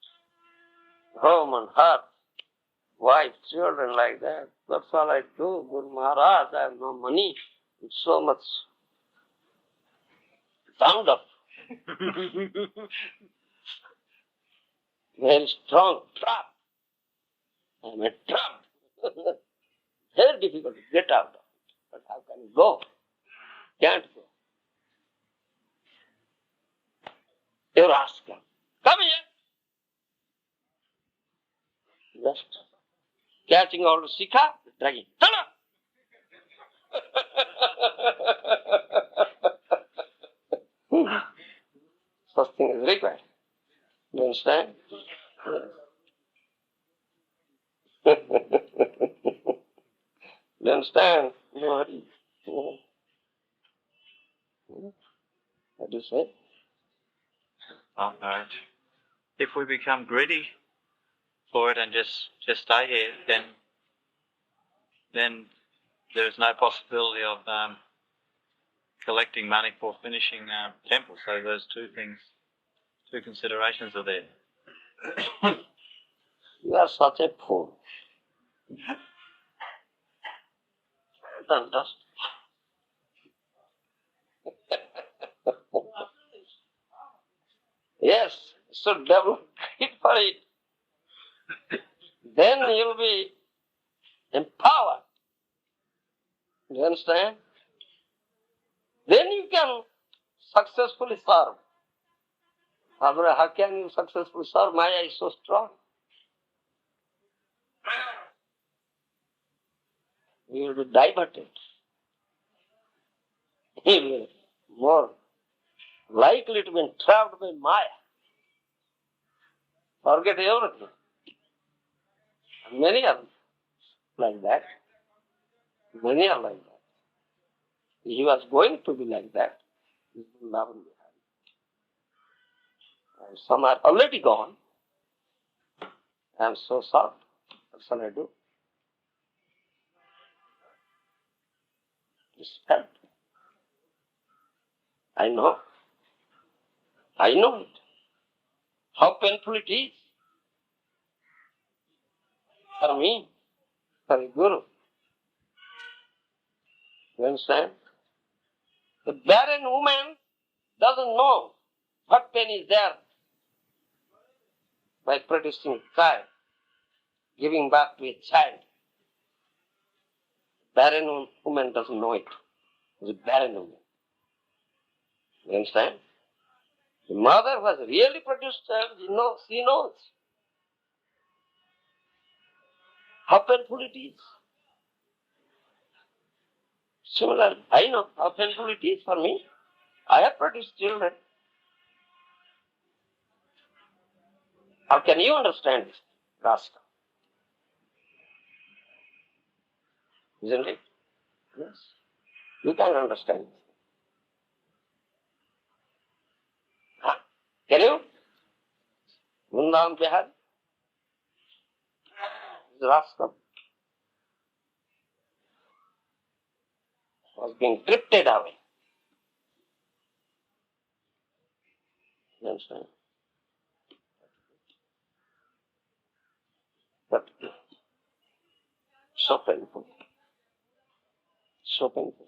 Home and heart, wife, children like that. That's all I do. Guru Maharaj, I have no money. It's so much bound up. Very strong trap. I am a trap. Very difficult to get out of it. But how can you go? Can't go. You ask him, come here. Just catching all the sikha, dragging. Turn up. Such thing is required. You understand? Yes. You understand? No hurry. What do you say? Oh, no. If we become greedy for it and just stay here, then there's no possibility of collecting money for finishing temples. So those two considerations are there. You are such a fool. Don't trust. Yes, so develop it for it. Then you'll be empowered. You understand? Then you can successfully serve. Otherwise, how can you successfully serve? Maya is so strong. You will be diverted. You will be more likely to be entrapped by Maya. Forget everything. And many are like that. Many are like that. He was going to be like that. And some are already gone. I am so sorry. What shall I do? Respect. I know. I know it. How painful it is. For me, for a guru. You understand? The barren woman doesn't know what pain is there by producing a child, giving birth to a child. Barren woman doesn't know it. It's a barren woman. You understand? The mother who has really produced child, she knows. how painful it is. Similarly, I know how painful it is for me. I have produced children. How can you understand this, Rasta? Isn't it? Yes. You can understand. Huh? Can you? Vrindavan Bihar? Rasta was being drifted away. You understand? But so painful. So painful.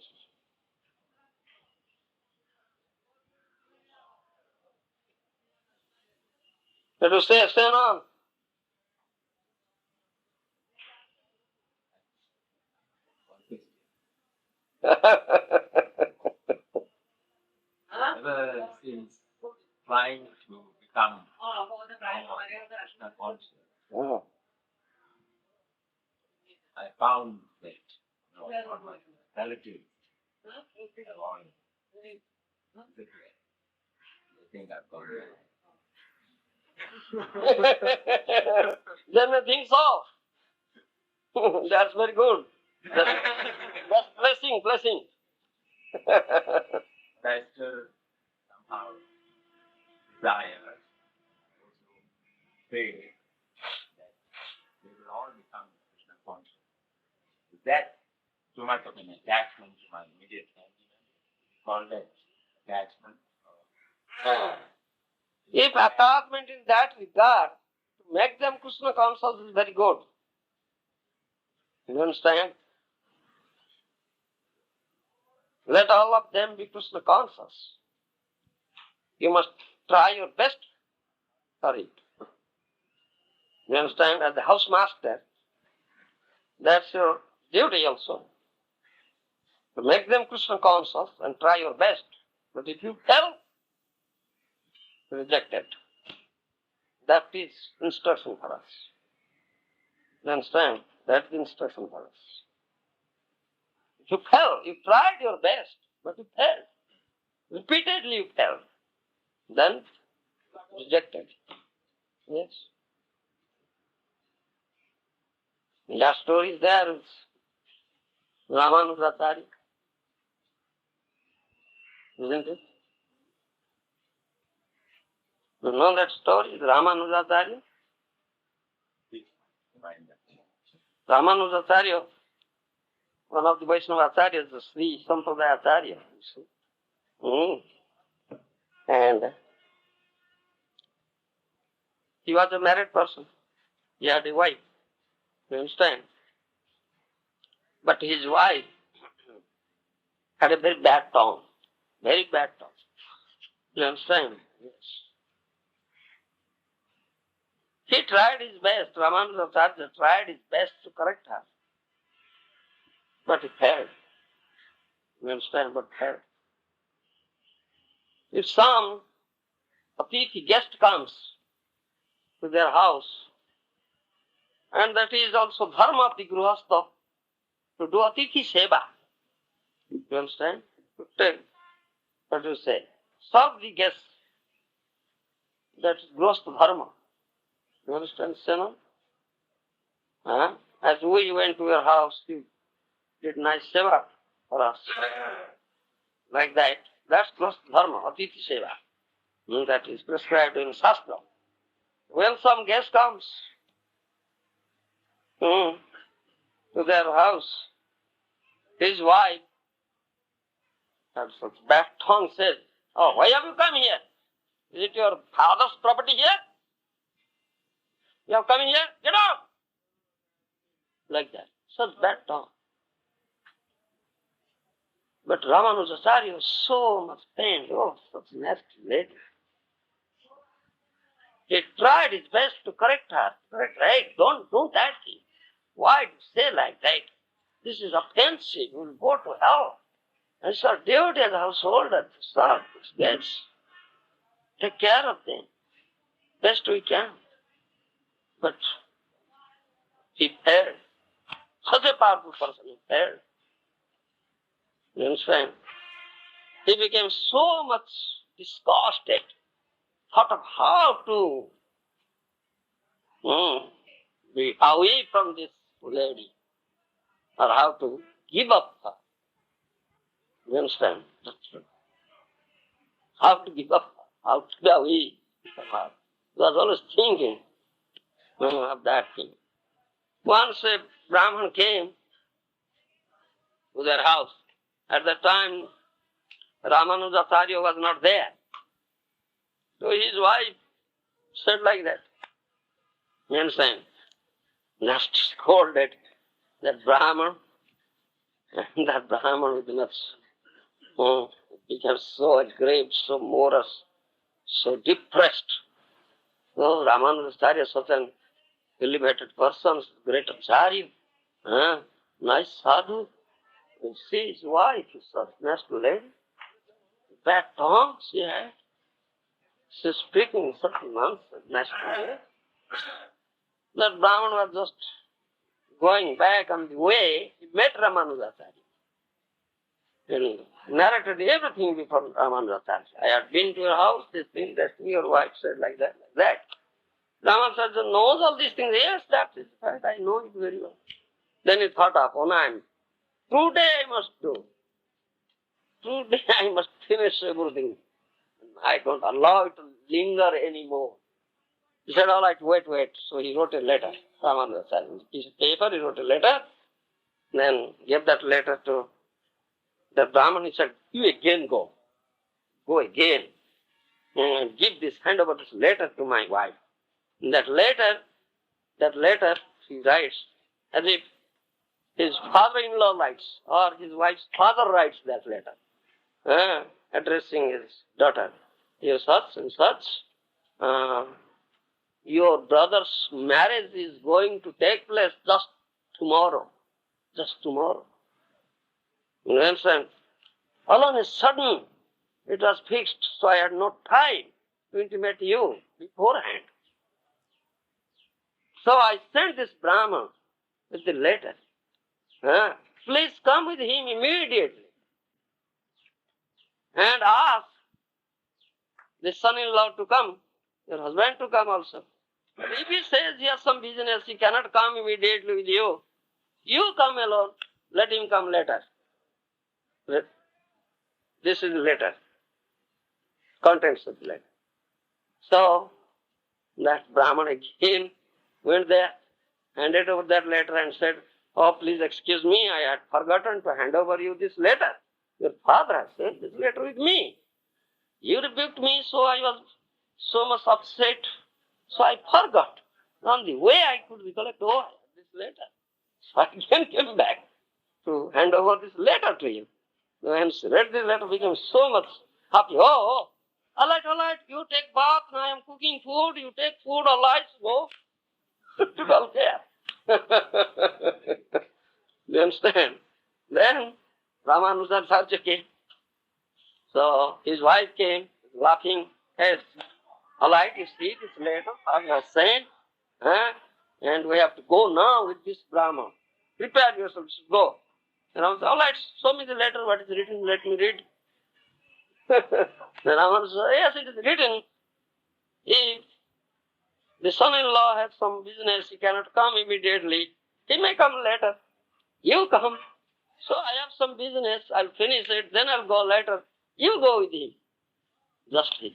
Let us stay on. Ever since trying to become Krishna conscious, Oh. I found that my relatives around the way, they think I've gone wrong. Then I think so. That's very good. That's blessing. But I still somehow desire to pray that they will all become Krishna conscious. Is that too much of an attachment to my immediate family? Call that attachment? If attachment in that regard, to make them Krishna conscious is very good. You understand? Let all of them be Krishna conscious. You must try your best for it. You understand? As the housemaster, that's your duty also. To make them Krishna conscious and try your best. But if you fail, reject it. That is instruction for us. You understand? That's the instruction for us. If you fail, you tried your best, but you failed. Repeatedly you failed. Then reject it. Yes. That story is there. It's Ramanujacharya. Isn't it? You know that story, Ramanujacharya? Ramanujacharya, one of the Vaishnava Acharyas, the Sri Sampradaya Acharya. And he was a married person. He had a wife. You understand? But his wife had a very bad tongue. Very bad tongue. You understand? Yes. He tried his best. Ramanujacharya tried his best to correct her. But he failed. You understand? But failed. If some Atithi guest comes to their house, and that is also dharma of the Grihastha, to do Atithi Seva. You understand? To take, what do you say? Serve the guests. That is Grihastha dharma. You understand, Sena? Huh? As we went to your house, you did nice seva for us. Like that. That's Grihastha dharma, Atithi Seva. That is prescribed in Shastra. When some guest comes to their house, his wife had such bad tongue says, "Oh, why have you come here? Is it your father's property here? You have come here? Get out!" Like that. Such bad tongue. But Ramanujacharya was so much pained. Oh, such nasty lady. He tried his best to correct her. Correct, right? Don't do that thing. Why do you say like that? This is offensive. You will go to hell. And it's our duty as a householder to serve these guests. Take care of them. Best we can. But he failed. Such a powerful person he failed. You understand? He became so much disgusted, thought of how to be away from this lady, or how to give up her. You understand? That's true. How to give up her, how to be away from her. He was always thinking of that thing. Once a Brahman came to their house. At that time, Ramanujacharya was not there. So his wife said like that. You understand? Just scolded that Brahman, and that Brahman was not, became so aggrieved, so morose, so depressed. So Ramanujacharya, such an elevated person, great acharya, nice sadhu, and see his wife, such a nice lady, bad tongue she had. She's speaking such nonsense, nice lady. That Brahman was just going back on the way, he met Ramanujacharya. He narrated everything before Ramanujacharya. I had been to your house, this thing, that thing, your wife said like that, like that. Ramanujacharya knows all these things. Yes, that is right, I know it very well. Then he thought of, today I must do. Today I must finish everything. I don't allow it to linger anymore. He said, all right, wait. So he wrote a letter. Ramanujacharya, piece of paper, he wrote a letter. Then gave that letter to the Brahman. He said, you again go. Go again. And give this, hand over this letter to my wife. In that letter he writes as if his father-in-law writes, or his wife's father writes that letter, addressing his daughter. You such and such, your brother's marriage is going to take place just tomorrow. Just tomorrow. You understand? All on a sudden, it was fixed, so I had no time to intimate you beforehand. So I sent this Brahman with the letter. Please come with him immediately and ask the son-in-law to come, your husband to come also. But if he says he has some business, he cannot come immediately with you, you come alone, let him come later. This is the letter, contents of the letter. So that Brahman again went there, handed over that letter and said, oh, please excuse me, I had forgotten to hand over you this letter. Your father has sent this letter with me. You rebuked me, so I was so much upset, so I forgot. On the way I could recollect, oh, I have this letter. So I again came back to hand over this letter to you. When she read this letter, became so much happy. Oh, all right, you take bath, I am cooking food, you take food, all right, go. Took all care. You understand? Then Ramanujacharya came. So his wife came, laughing. Yes, all right, you see this letter I have sent, and we have to go now with this Brahman. Prepare yourselves to go. And I was, all right, show me the letter, what is written, let me read. Then Raman said, yes, it is written. If the son-in-law has some business, he cannot come immediately. He may come later. You come. So I have some business, I'll finish it, then I'll go later. You go with him. Just him.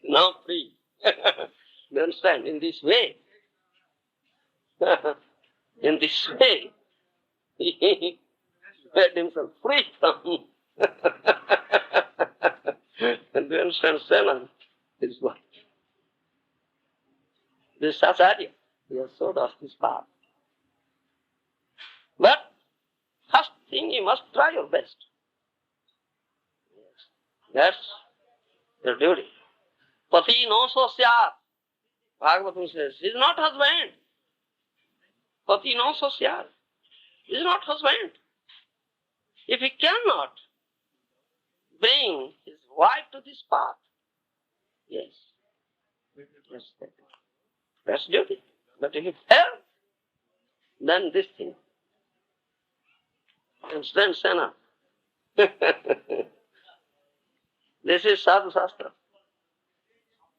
Now free. You understand? In this way. In this way, he made himself free from and you understand, Senan is what? This Acharya, he has showed us this path. But first thing, you must try your best. That's your duty. Pati no sosyat. Bhagavatam says, he is not husband. Pati no sosyat. He is not husband. If he cannot bring his wife to this path, yes, that's duty. But if he fails, than this thing. Understand, Sena? This is Sadhu Shastra.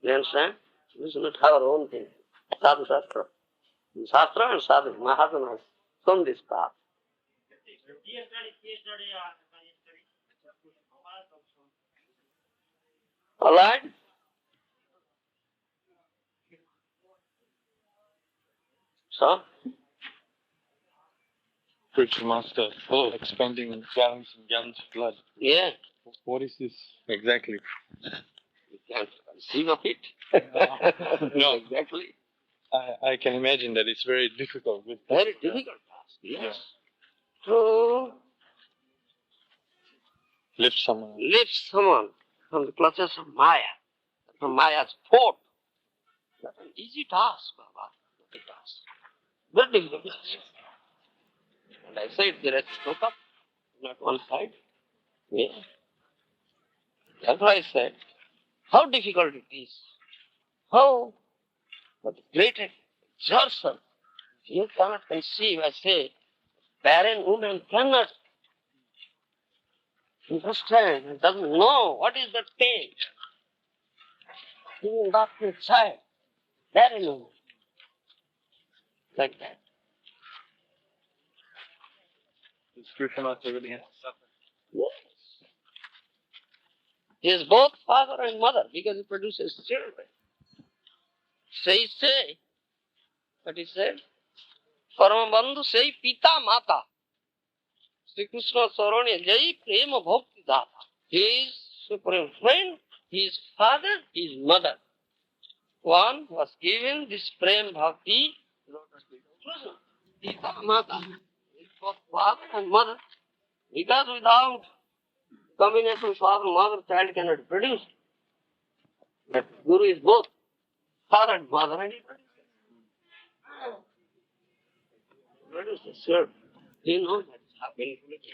You understand? This is not our own thing. Sadhu Shastra. Shastra and Sadhu, Maharaja has shown this path. Alright? So? Spiritual master, expending gallons and gallons of blood. Yeah. What is this exactly? You can't conceive of it. No. Exactly. I can imagine that it's very difficult. Very difficult task, yes. To lift someone. lift someone from the clutches of Maya, from Maya's fort. Not an easy task, Baba. Not a task. Very difficult task. And I said there is no cup, not one side. Yeah. That's why I said, how difficult it is. How? But great exertion. You cannot conceive, I say, barren woman cannot understand and doesn't know what is that pain. Giving birth to a child, barren woman. Like that. The spiritual master really has to suffer. Yes. He is both father and mother because he produces children. Say, but he said, Paramabandhu say Pita Mata. Sri Krishna Sarone Jai Prema Bhakti Data. His supreme friend, his father, his mother. One was given this Prem Bhakti, lotus feet of Krishna. Pita Mata. It's both father and mother. Because without combination of father and mother, child cannot produce. But Guru is both father and mother, and he produces. Sure. He knows that how painful it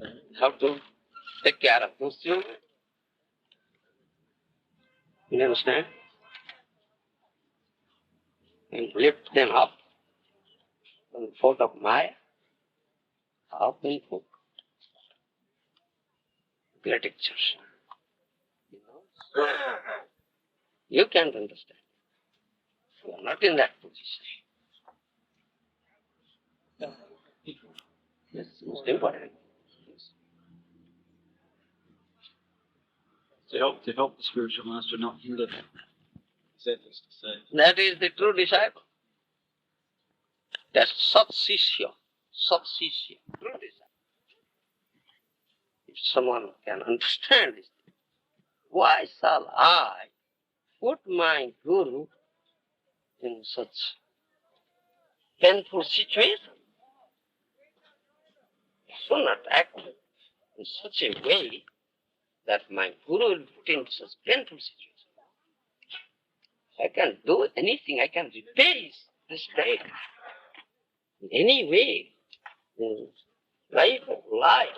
is. How to take care of those children. You understand? And lift them up from the fort of Maya. How painful. Great exertion. You know? You can't understand. You are not in that position. That's most important. To help the spiritual master not hinder his efforts to say. That is the true disciple. That's Sat Sishya. Sat Sishya. True disciple. If someone can understand this, why shall I put my Guru in such painful situation? I should not act in such a way that my Guru will put in such painful situation. I can do anything, I can repay his mistake in any way, in life of life.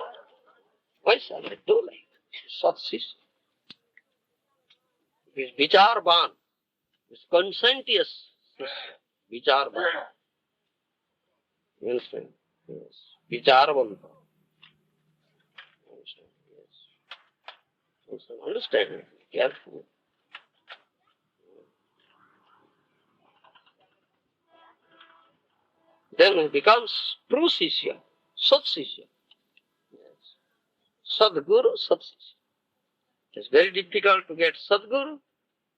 Why shall I do like such system? It is Vicharban, it is conscientious Vicharban. You understand? Yes. Vicharban. Yes. Understand it. Be careful. Then it becomes true Sishya, Sat Sishya. Yes. Sadguru, Sat Sishya. It's very difficult to get Sadguru,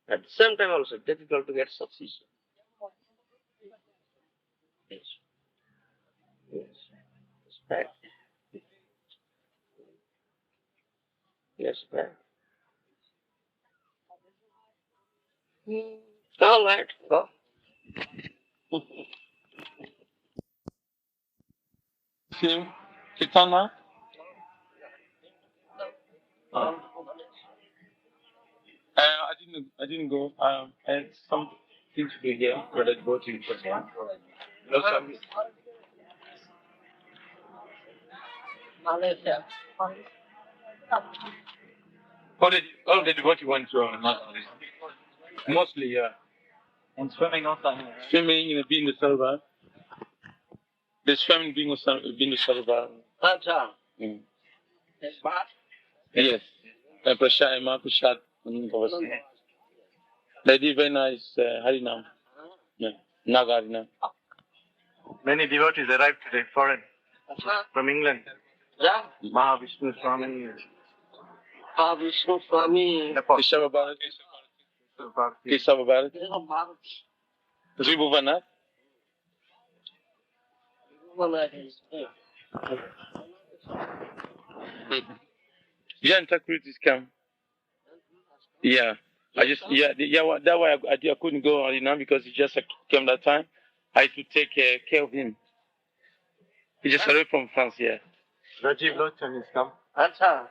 at the same time also difficult to get Sat Sishya. Yes. Yes. Respect. Yes, right. All right, go. Film, Kitana. I didn't go. I had something to do here, but I go to Japan. No, Swami. Malaysia. Did what you went to mostly, yeah. And swimming also. Swimming, being the silver. The Swami Bindu Sarva. Acha. Mm. Yes, but Yes. Prashad, Mahaprasad. They did very nice Harinam. Yeah. Naga Harinam. Many devotees arrived today, foreign, from England. yeah. Mahavishnu Swami. Vishnu Swami. Keshava Bharat. Keshava Bharat. Sri Bhubaneswar. Jan Takrit is come. Yeah. That why I couldn't go because he just came that time. I had to take care of him. He just arrived from France, yeah. Rajiv Lochan is come. Acha.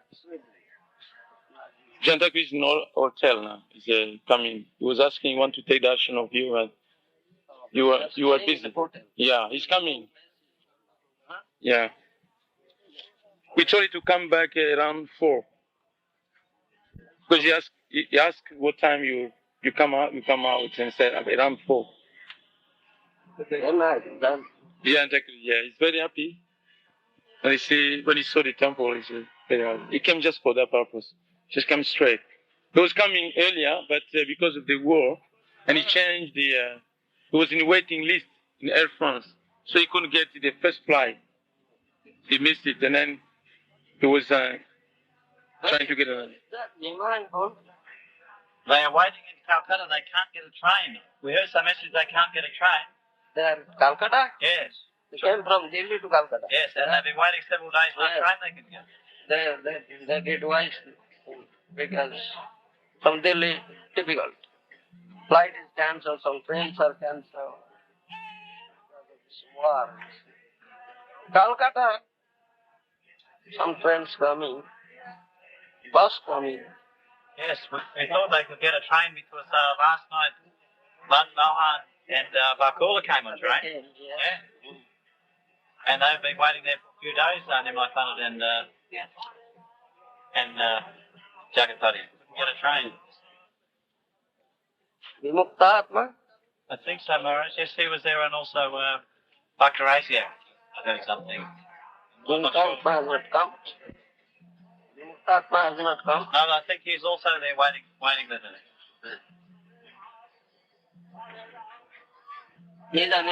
Jan Takrit is in hotel now. He's coming. He was asking, want to take darshan of you, and you were busy. Yeah, he's coming. Yeah. We told him to come back around 4. Because he asked what time you come out, and said around 4. Yeah, exactly. Yeah, he's very happy. And when he saw the temple, he's very happy. He came just for that purpose. Just come straight. He was coming earlier, but because of the war, and he changed he was in the waiting list in Air France, so he couldn't get the first flight. He missed it, and then he was trying to get another. They are waiting in Calcutta. They can't get a train. We heard some message they can't get a train. They're Calcutta? Yes. They came from Delhi to Calcutta. Yes, and they've been waiting several days for a train they can get. They did wise because from Delhi, difficult. Flight is cancelled, some trains are cancelled. War. Calcutta, some trains coming, bus coming. Yes, we thought they could get a train because last night Mohan and Bakula came on train. Yeah. And they've been waiting there for a few days, Nimai and Jagatpati. Couldn't get a train. Vimuktatma? I think so, Maharaj. Yes, he was there, and also Dr. Asiak. I heard something. I'm not sure. Vimuktatma has not come. Vimuktatma has not come. No, I think he's also there waiting there. Neither.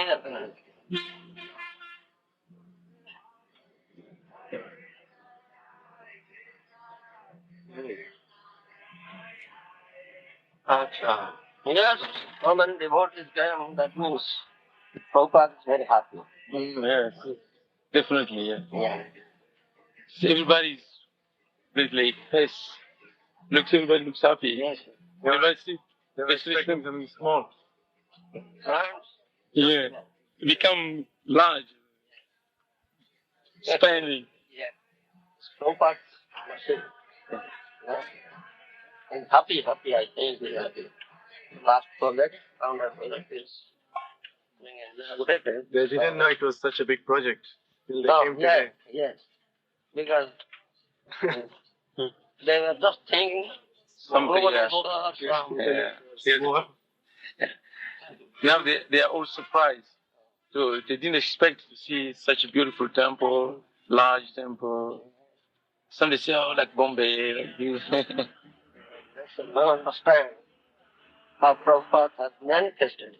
Acha. Yes, so many devotees came, that means Prabhupada is very happy. Yes, definitely, yeah. Yeah. So everybody's really everybody looks happy. Yes. Everybody see. They were expecting something small. Friends? Yeah. Become large. Expanding. Yeah. Prabhupada machine. Yeah. And happy, I think we are happy. Last project, founder project is being inaugurated. They didn't know it was such a big project till they came Yeah, today. yes. Because they were just thinking Something, yeah. Bhubaneswar, Now they are all surprised. So they didn't expect to see such a beautiful temple, large temple. Some they say, oh, like Bombay, like this. They should not understand how Prabhupada has manifested.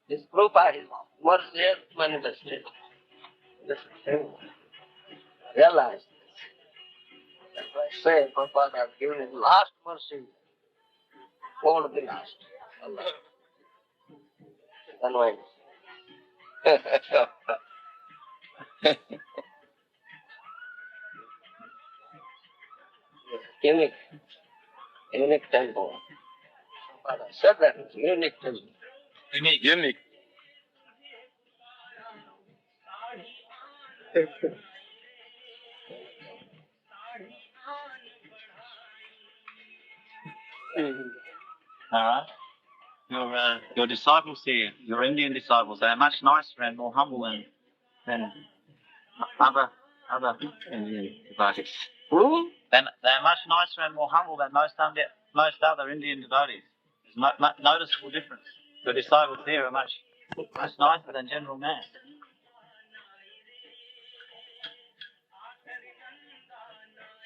This Prabhupada is mercy has manifested. This thing. Realize this. That's why I say Prabhupada has given his last mercy. All the last. Unwind. Unique temple. Prabhupada said that it's unique temple. Unique. Alright. Your disciples here, your Indian disciples, they are much nicer and more humble than other Indian devotees. Then they are much nicer and more humble than most other Indian devotees. There's noticeable difference. Your disciples here are much That's nicer than General Mass.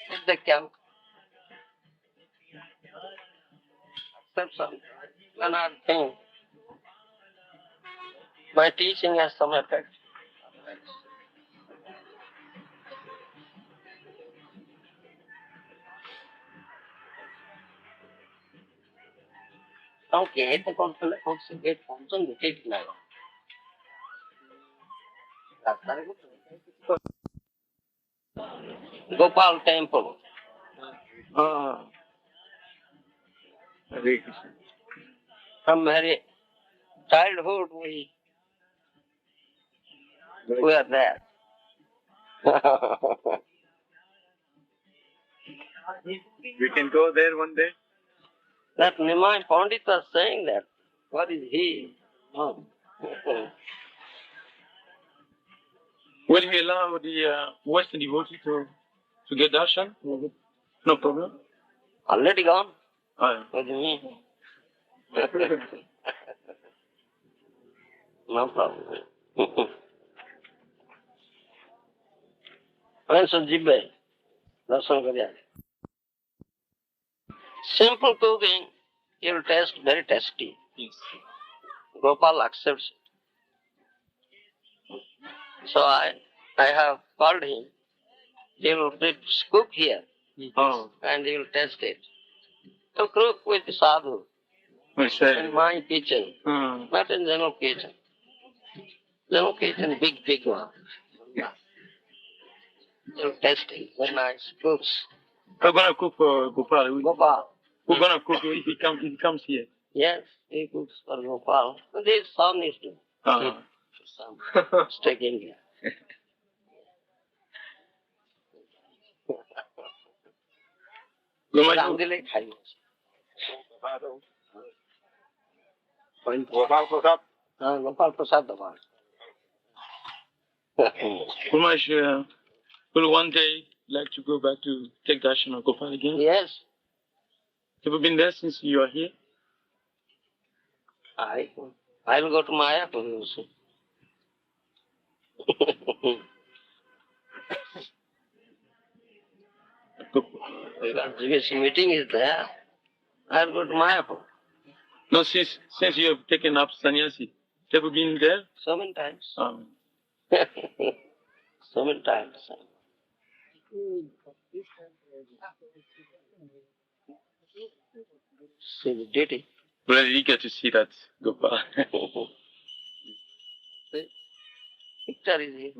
If they can accept some another thing, my teaching has some effect. Okay, it's a conflict. It's something to take now. Gopal temple. From very childhood we are there. We can go there one day. That Nimai Pandit was saying that. What is he? Oh. Will he allow the Western devotee to get darshan? No problem. Already gone? Aye. What do you mean? No problem. When should you be? Darshan kariya. Simple cooking, you'll taste very tasty. Yes. Gopal accepts it. So I have called him. He will cook here. Oh. And he will taste it. To cook with sadhu in my kitchen, not in general kitchen. General kitchen, big one. He'll taste it. Very nice. Cooks. We're gonna cook for Gopal. Gopal. We're gonna cook if he comes here. Yes, he cooks for Gopal. His son is to keep some steak in here. रामदिले खाइन्छ Gopal Prasad दबाल Kumash, will one day like to go back to take darshan of Gopal again? Yes. Have you been there since you are here? I'll go to Mayapur also. This meeting is there. I'll go to Mayapur. No, since you have taken up sannyasi, have you been there? So many times. So many times. See the duty. Very eager to see that Gopal. See? Picture is here.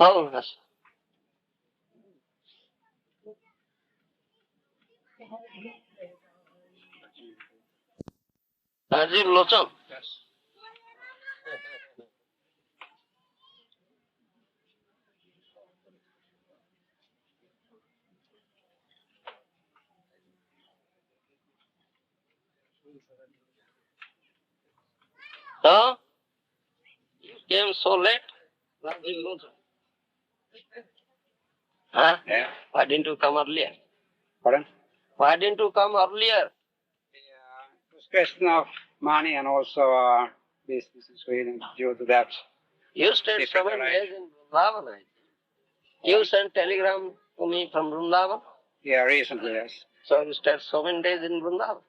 Oh, yes. Rajiv Lochan. Yes. Huh? You came so late, Rajiv Lochan. Huh? Yeah. Why didn't you come earlier? Pardon? Why didn't you come earlier? It was question of money and also business in Sweden due to that. You stayed 7 days in Vrindavan, I think. You sent telegram to me from Vrindavan? Yeah, recently, yes. So you stayed 7 days in Vrindavan?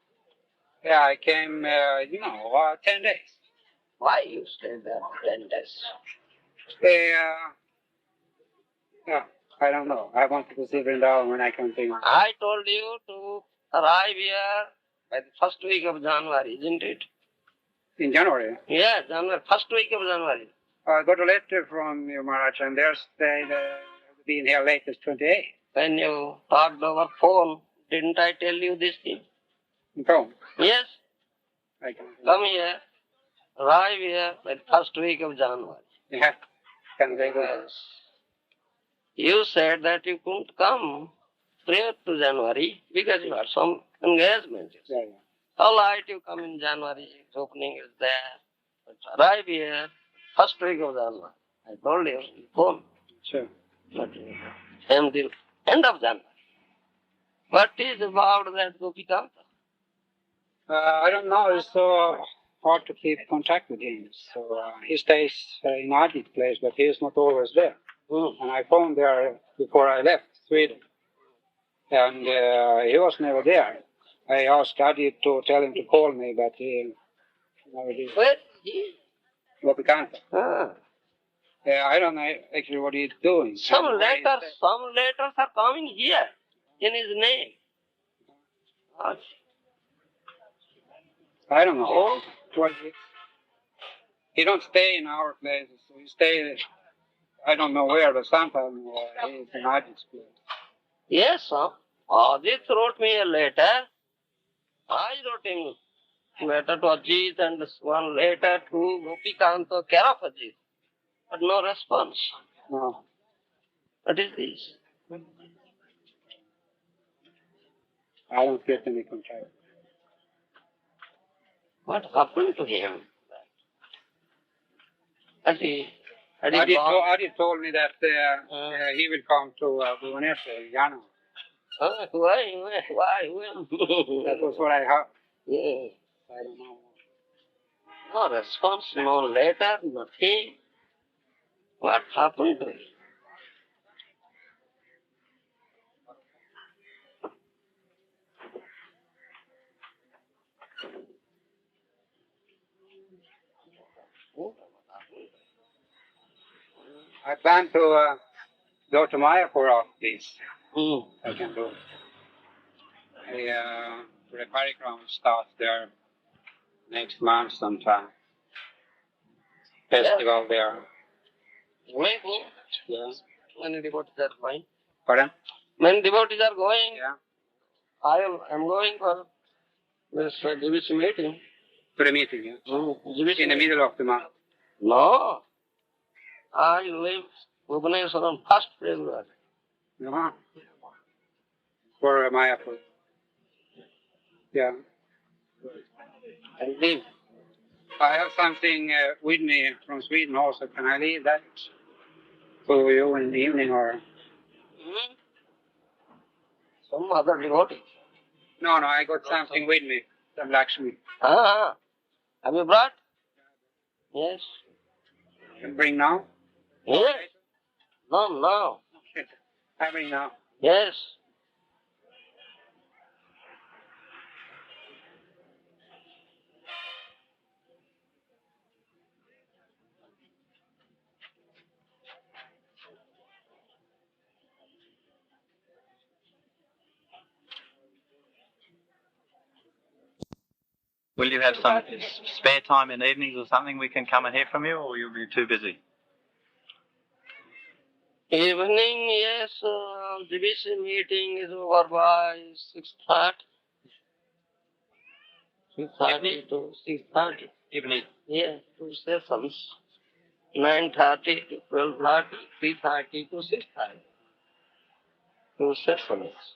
Yeah, I came, 10 days. Why you stayed there 10 days? Yeah, I don't know. I wanted to see Vrindavan when I came to. I told you to arrive here by the first week of January, isn't it? In January? Yeah, January, first week of January. I got a letter from you, Maharaja, and there's being here latest 28. When you talked over phone, didn't I tell you this thing? Phone? Yes. I can. Come here, arrive here by the first week of January. Yeah. Can they go? Yes. You said that you couldn't come prior to January because you had some engagement. Yeah. All right, you come in January, its opening is there. But arrive here, first week of January. I told you, phone. Sure. But came the end of January. What is about that Gopikanta? I don't know. It's so hard to keep contact with him. So he stays in Ajit's place, but he is not always there. And I phoned there before I left Sweden, and he was never there. I asked Ajit to tell him to call me, but he never did. Where is he? Gopikanta. Ah. I don't know actually what he's doing. Some letters are coming here in his name. I don't know. What he don't stay in our places. So he stay, I don't know where, but sometimes he's in Ajit's place. Yes, sir. Ajit wrote me a letter. I wrote him a letter to Ajit and one letter to Gopikanta, care of Ajit. But no response. No. What is this? I don't get any contact. What happened to him? Ajit told me that he will come to Bhubaneswar in January. Why? That was what I heard. Yeah. I don't know. No response, no letter, nothing. What happened to him? I plan to go to Mayapur after this. I can do. The parikrama starts there next month sometime. Festival there. Maybe. Yeah. Many devotees are going. Pardon? Many devotees are going. Yeah. I am going for this GBC meeting. To the meeting, yeah? GBC In the middle of the month. No. I leave Bhubaneswar on 1st February. Uh-huh. For Mayapur. Yeah. I leave. I have something with me from Sweden also. Can I leave that for you in the evening or? Some other devotee. No, I got something with me from Lakshmi. Have you brought? Yes. Can bring now? Yes. No. I bring now. Yes. Will you have some spare time in evenings or something we can come and hear from you, or you'll be too busy? Evening, yes. GBC meeting is over by 6:30. 6:30 to 6:30. Evening. Yeah, 2 sessions. 9:30 to 12:30, 3:30 to 6:30. 2 sessions.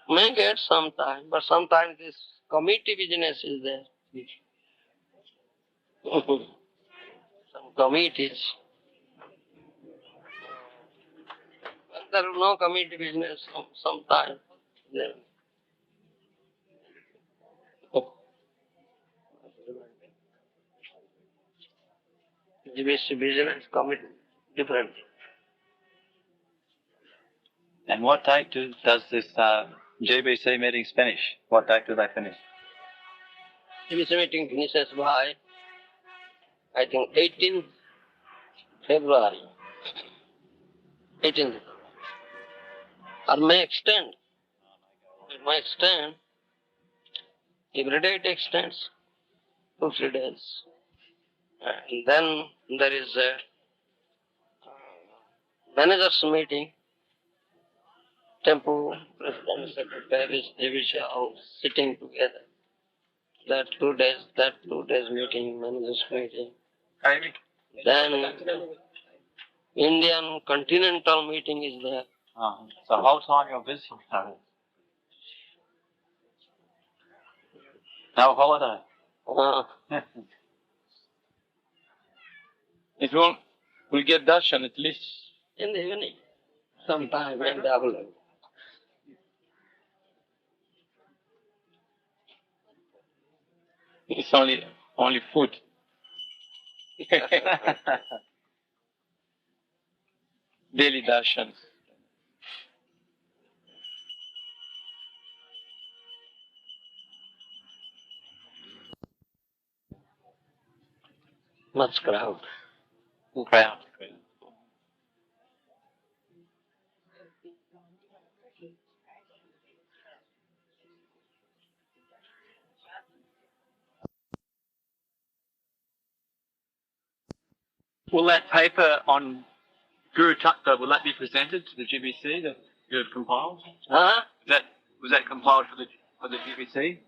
May get some time, but sometimes this committee business is there. Some committees. When there is no committee business, sometime there. GBC business committee, different. And what date does this GBC meetings finish? What date do they finish? GBC meeting finishes by, I think, 18th February. 18th. Or may extend. It may extend. Every day it extends 2-3 days. And then there is a managers meeting. Temple, President, Secretary, division all sitting together. That 2 days meeting, managers meeting. Then Indian continental meeting is there. So the whole time you're busy. No holiday. If you want, we'll get darshan at least. In the evening. Sometimes and double. It's only food. Daily darshan. Much crowd. Crowd. Will that paper on Guru Tattva, will that be presented to the GBC that you have compiled? Huh? Was that compiled for the GBC?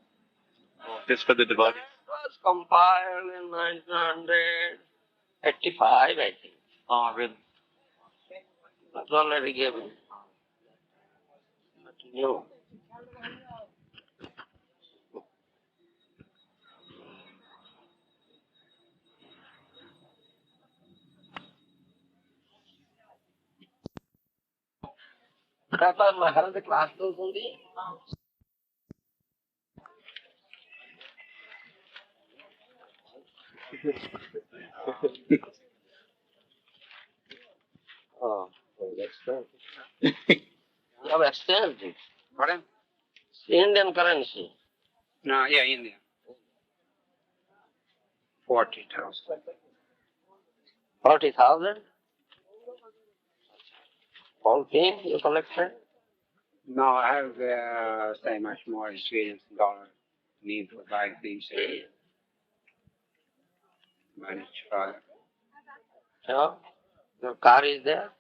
Or just for the devotees? It was compiled in 1985, I think. Oh, really? It's already given. But new. That was Maharaja class only. Oh, that's right. You have exchanged it. Pardon? Indian currency. No, yeah, India. 40,000. 40,000? Whole thing you collected? No, I have say much more in Sweden dollar need for buying things. Manage further. Yeah. Your car is there?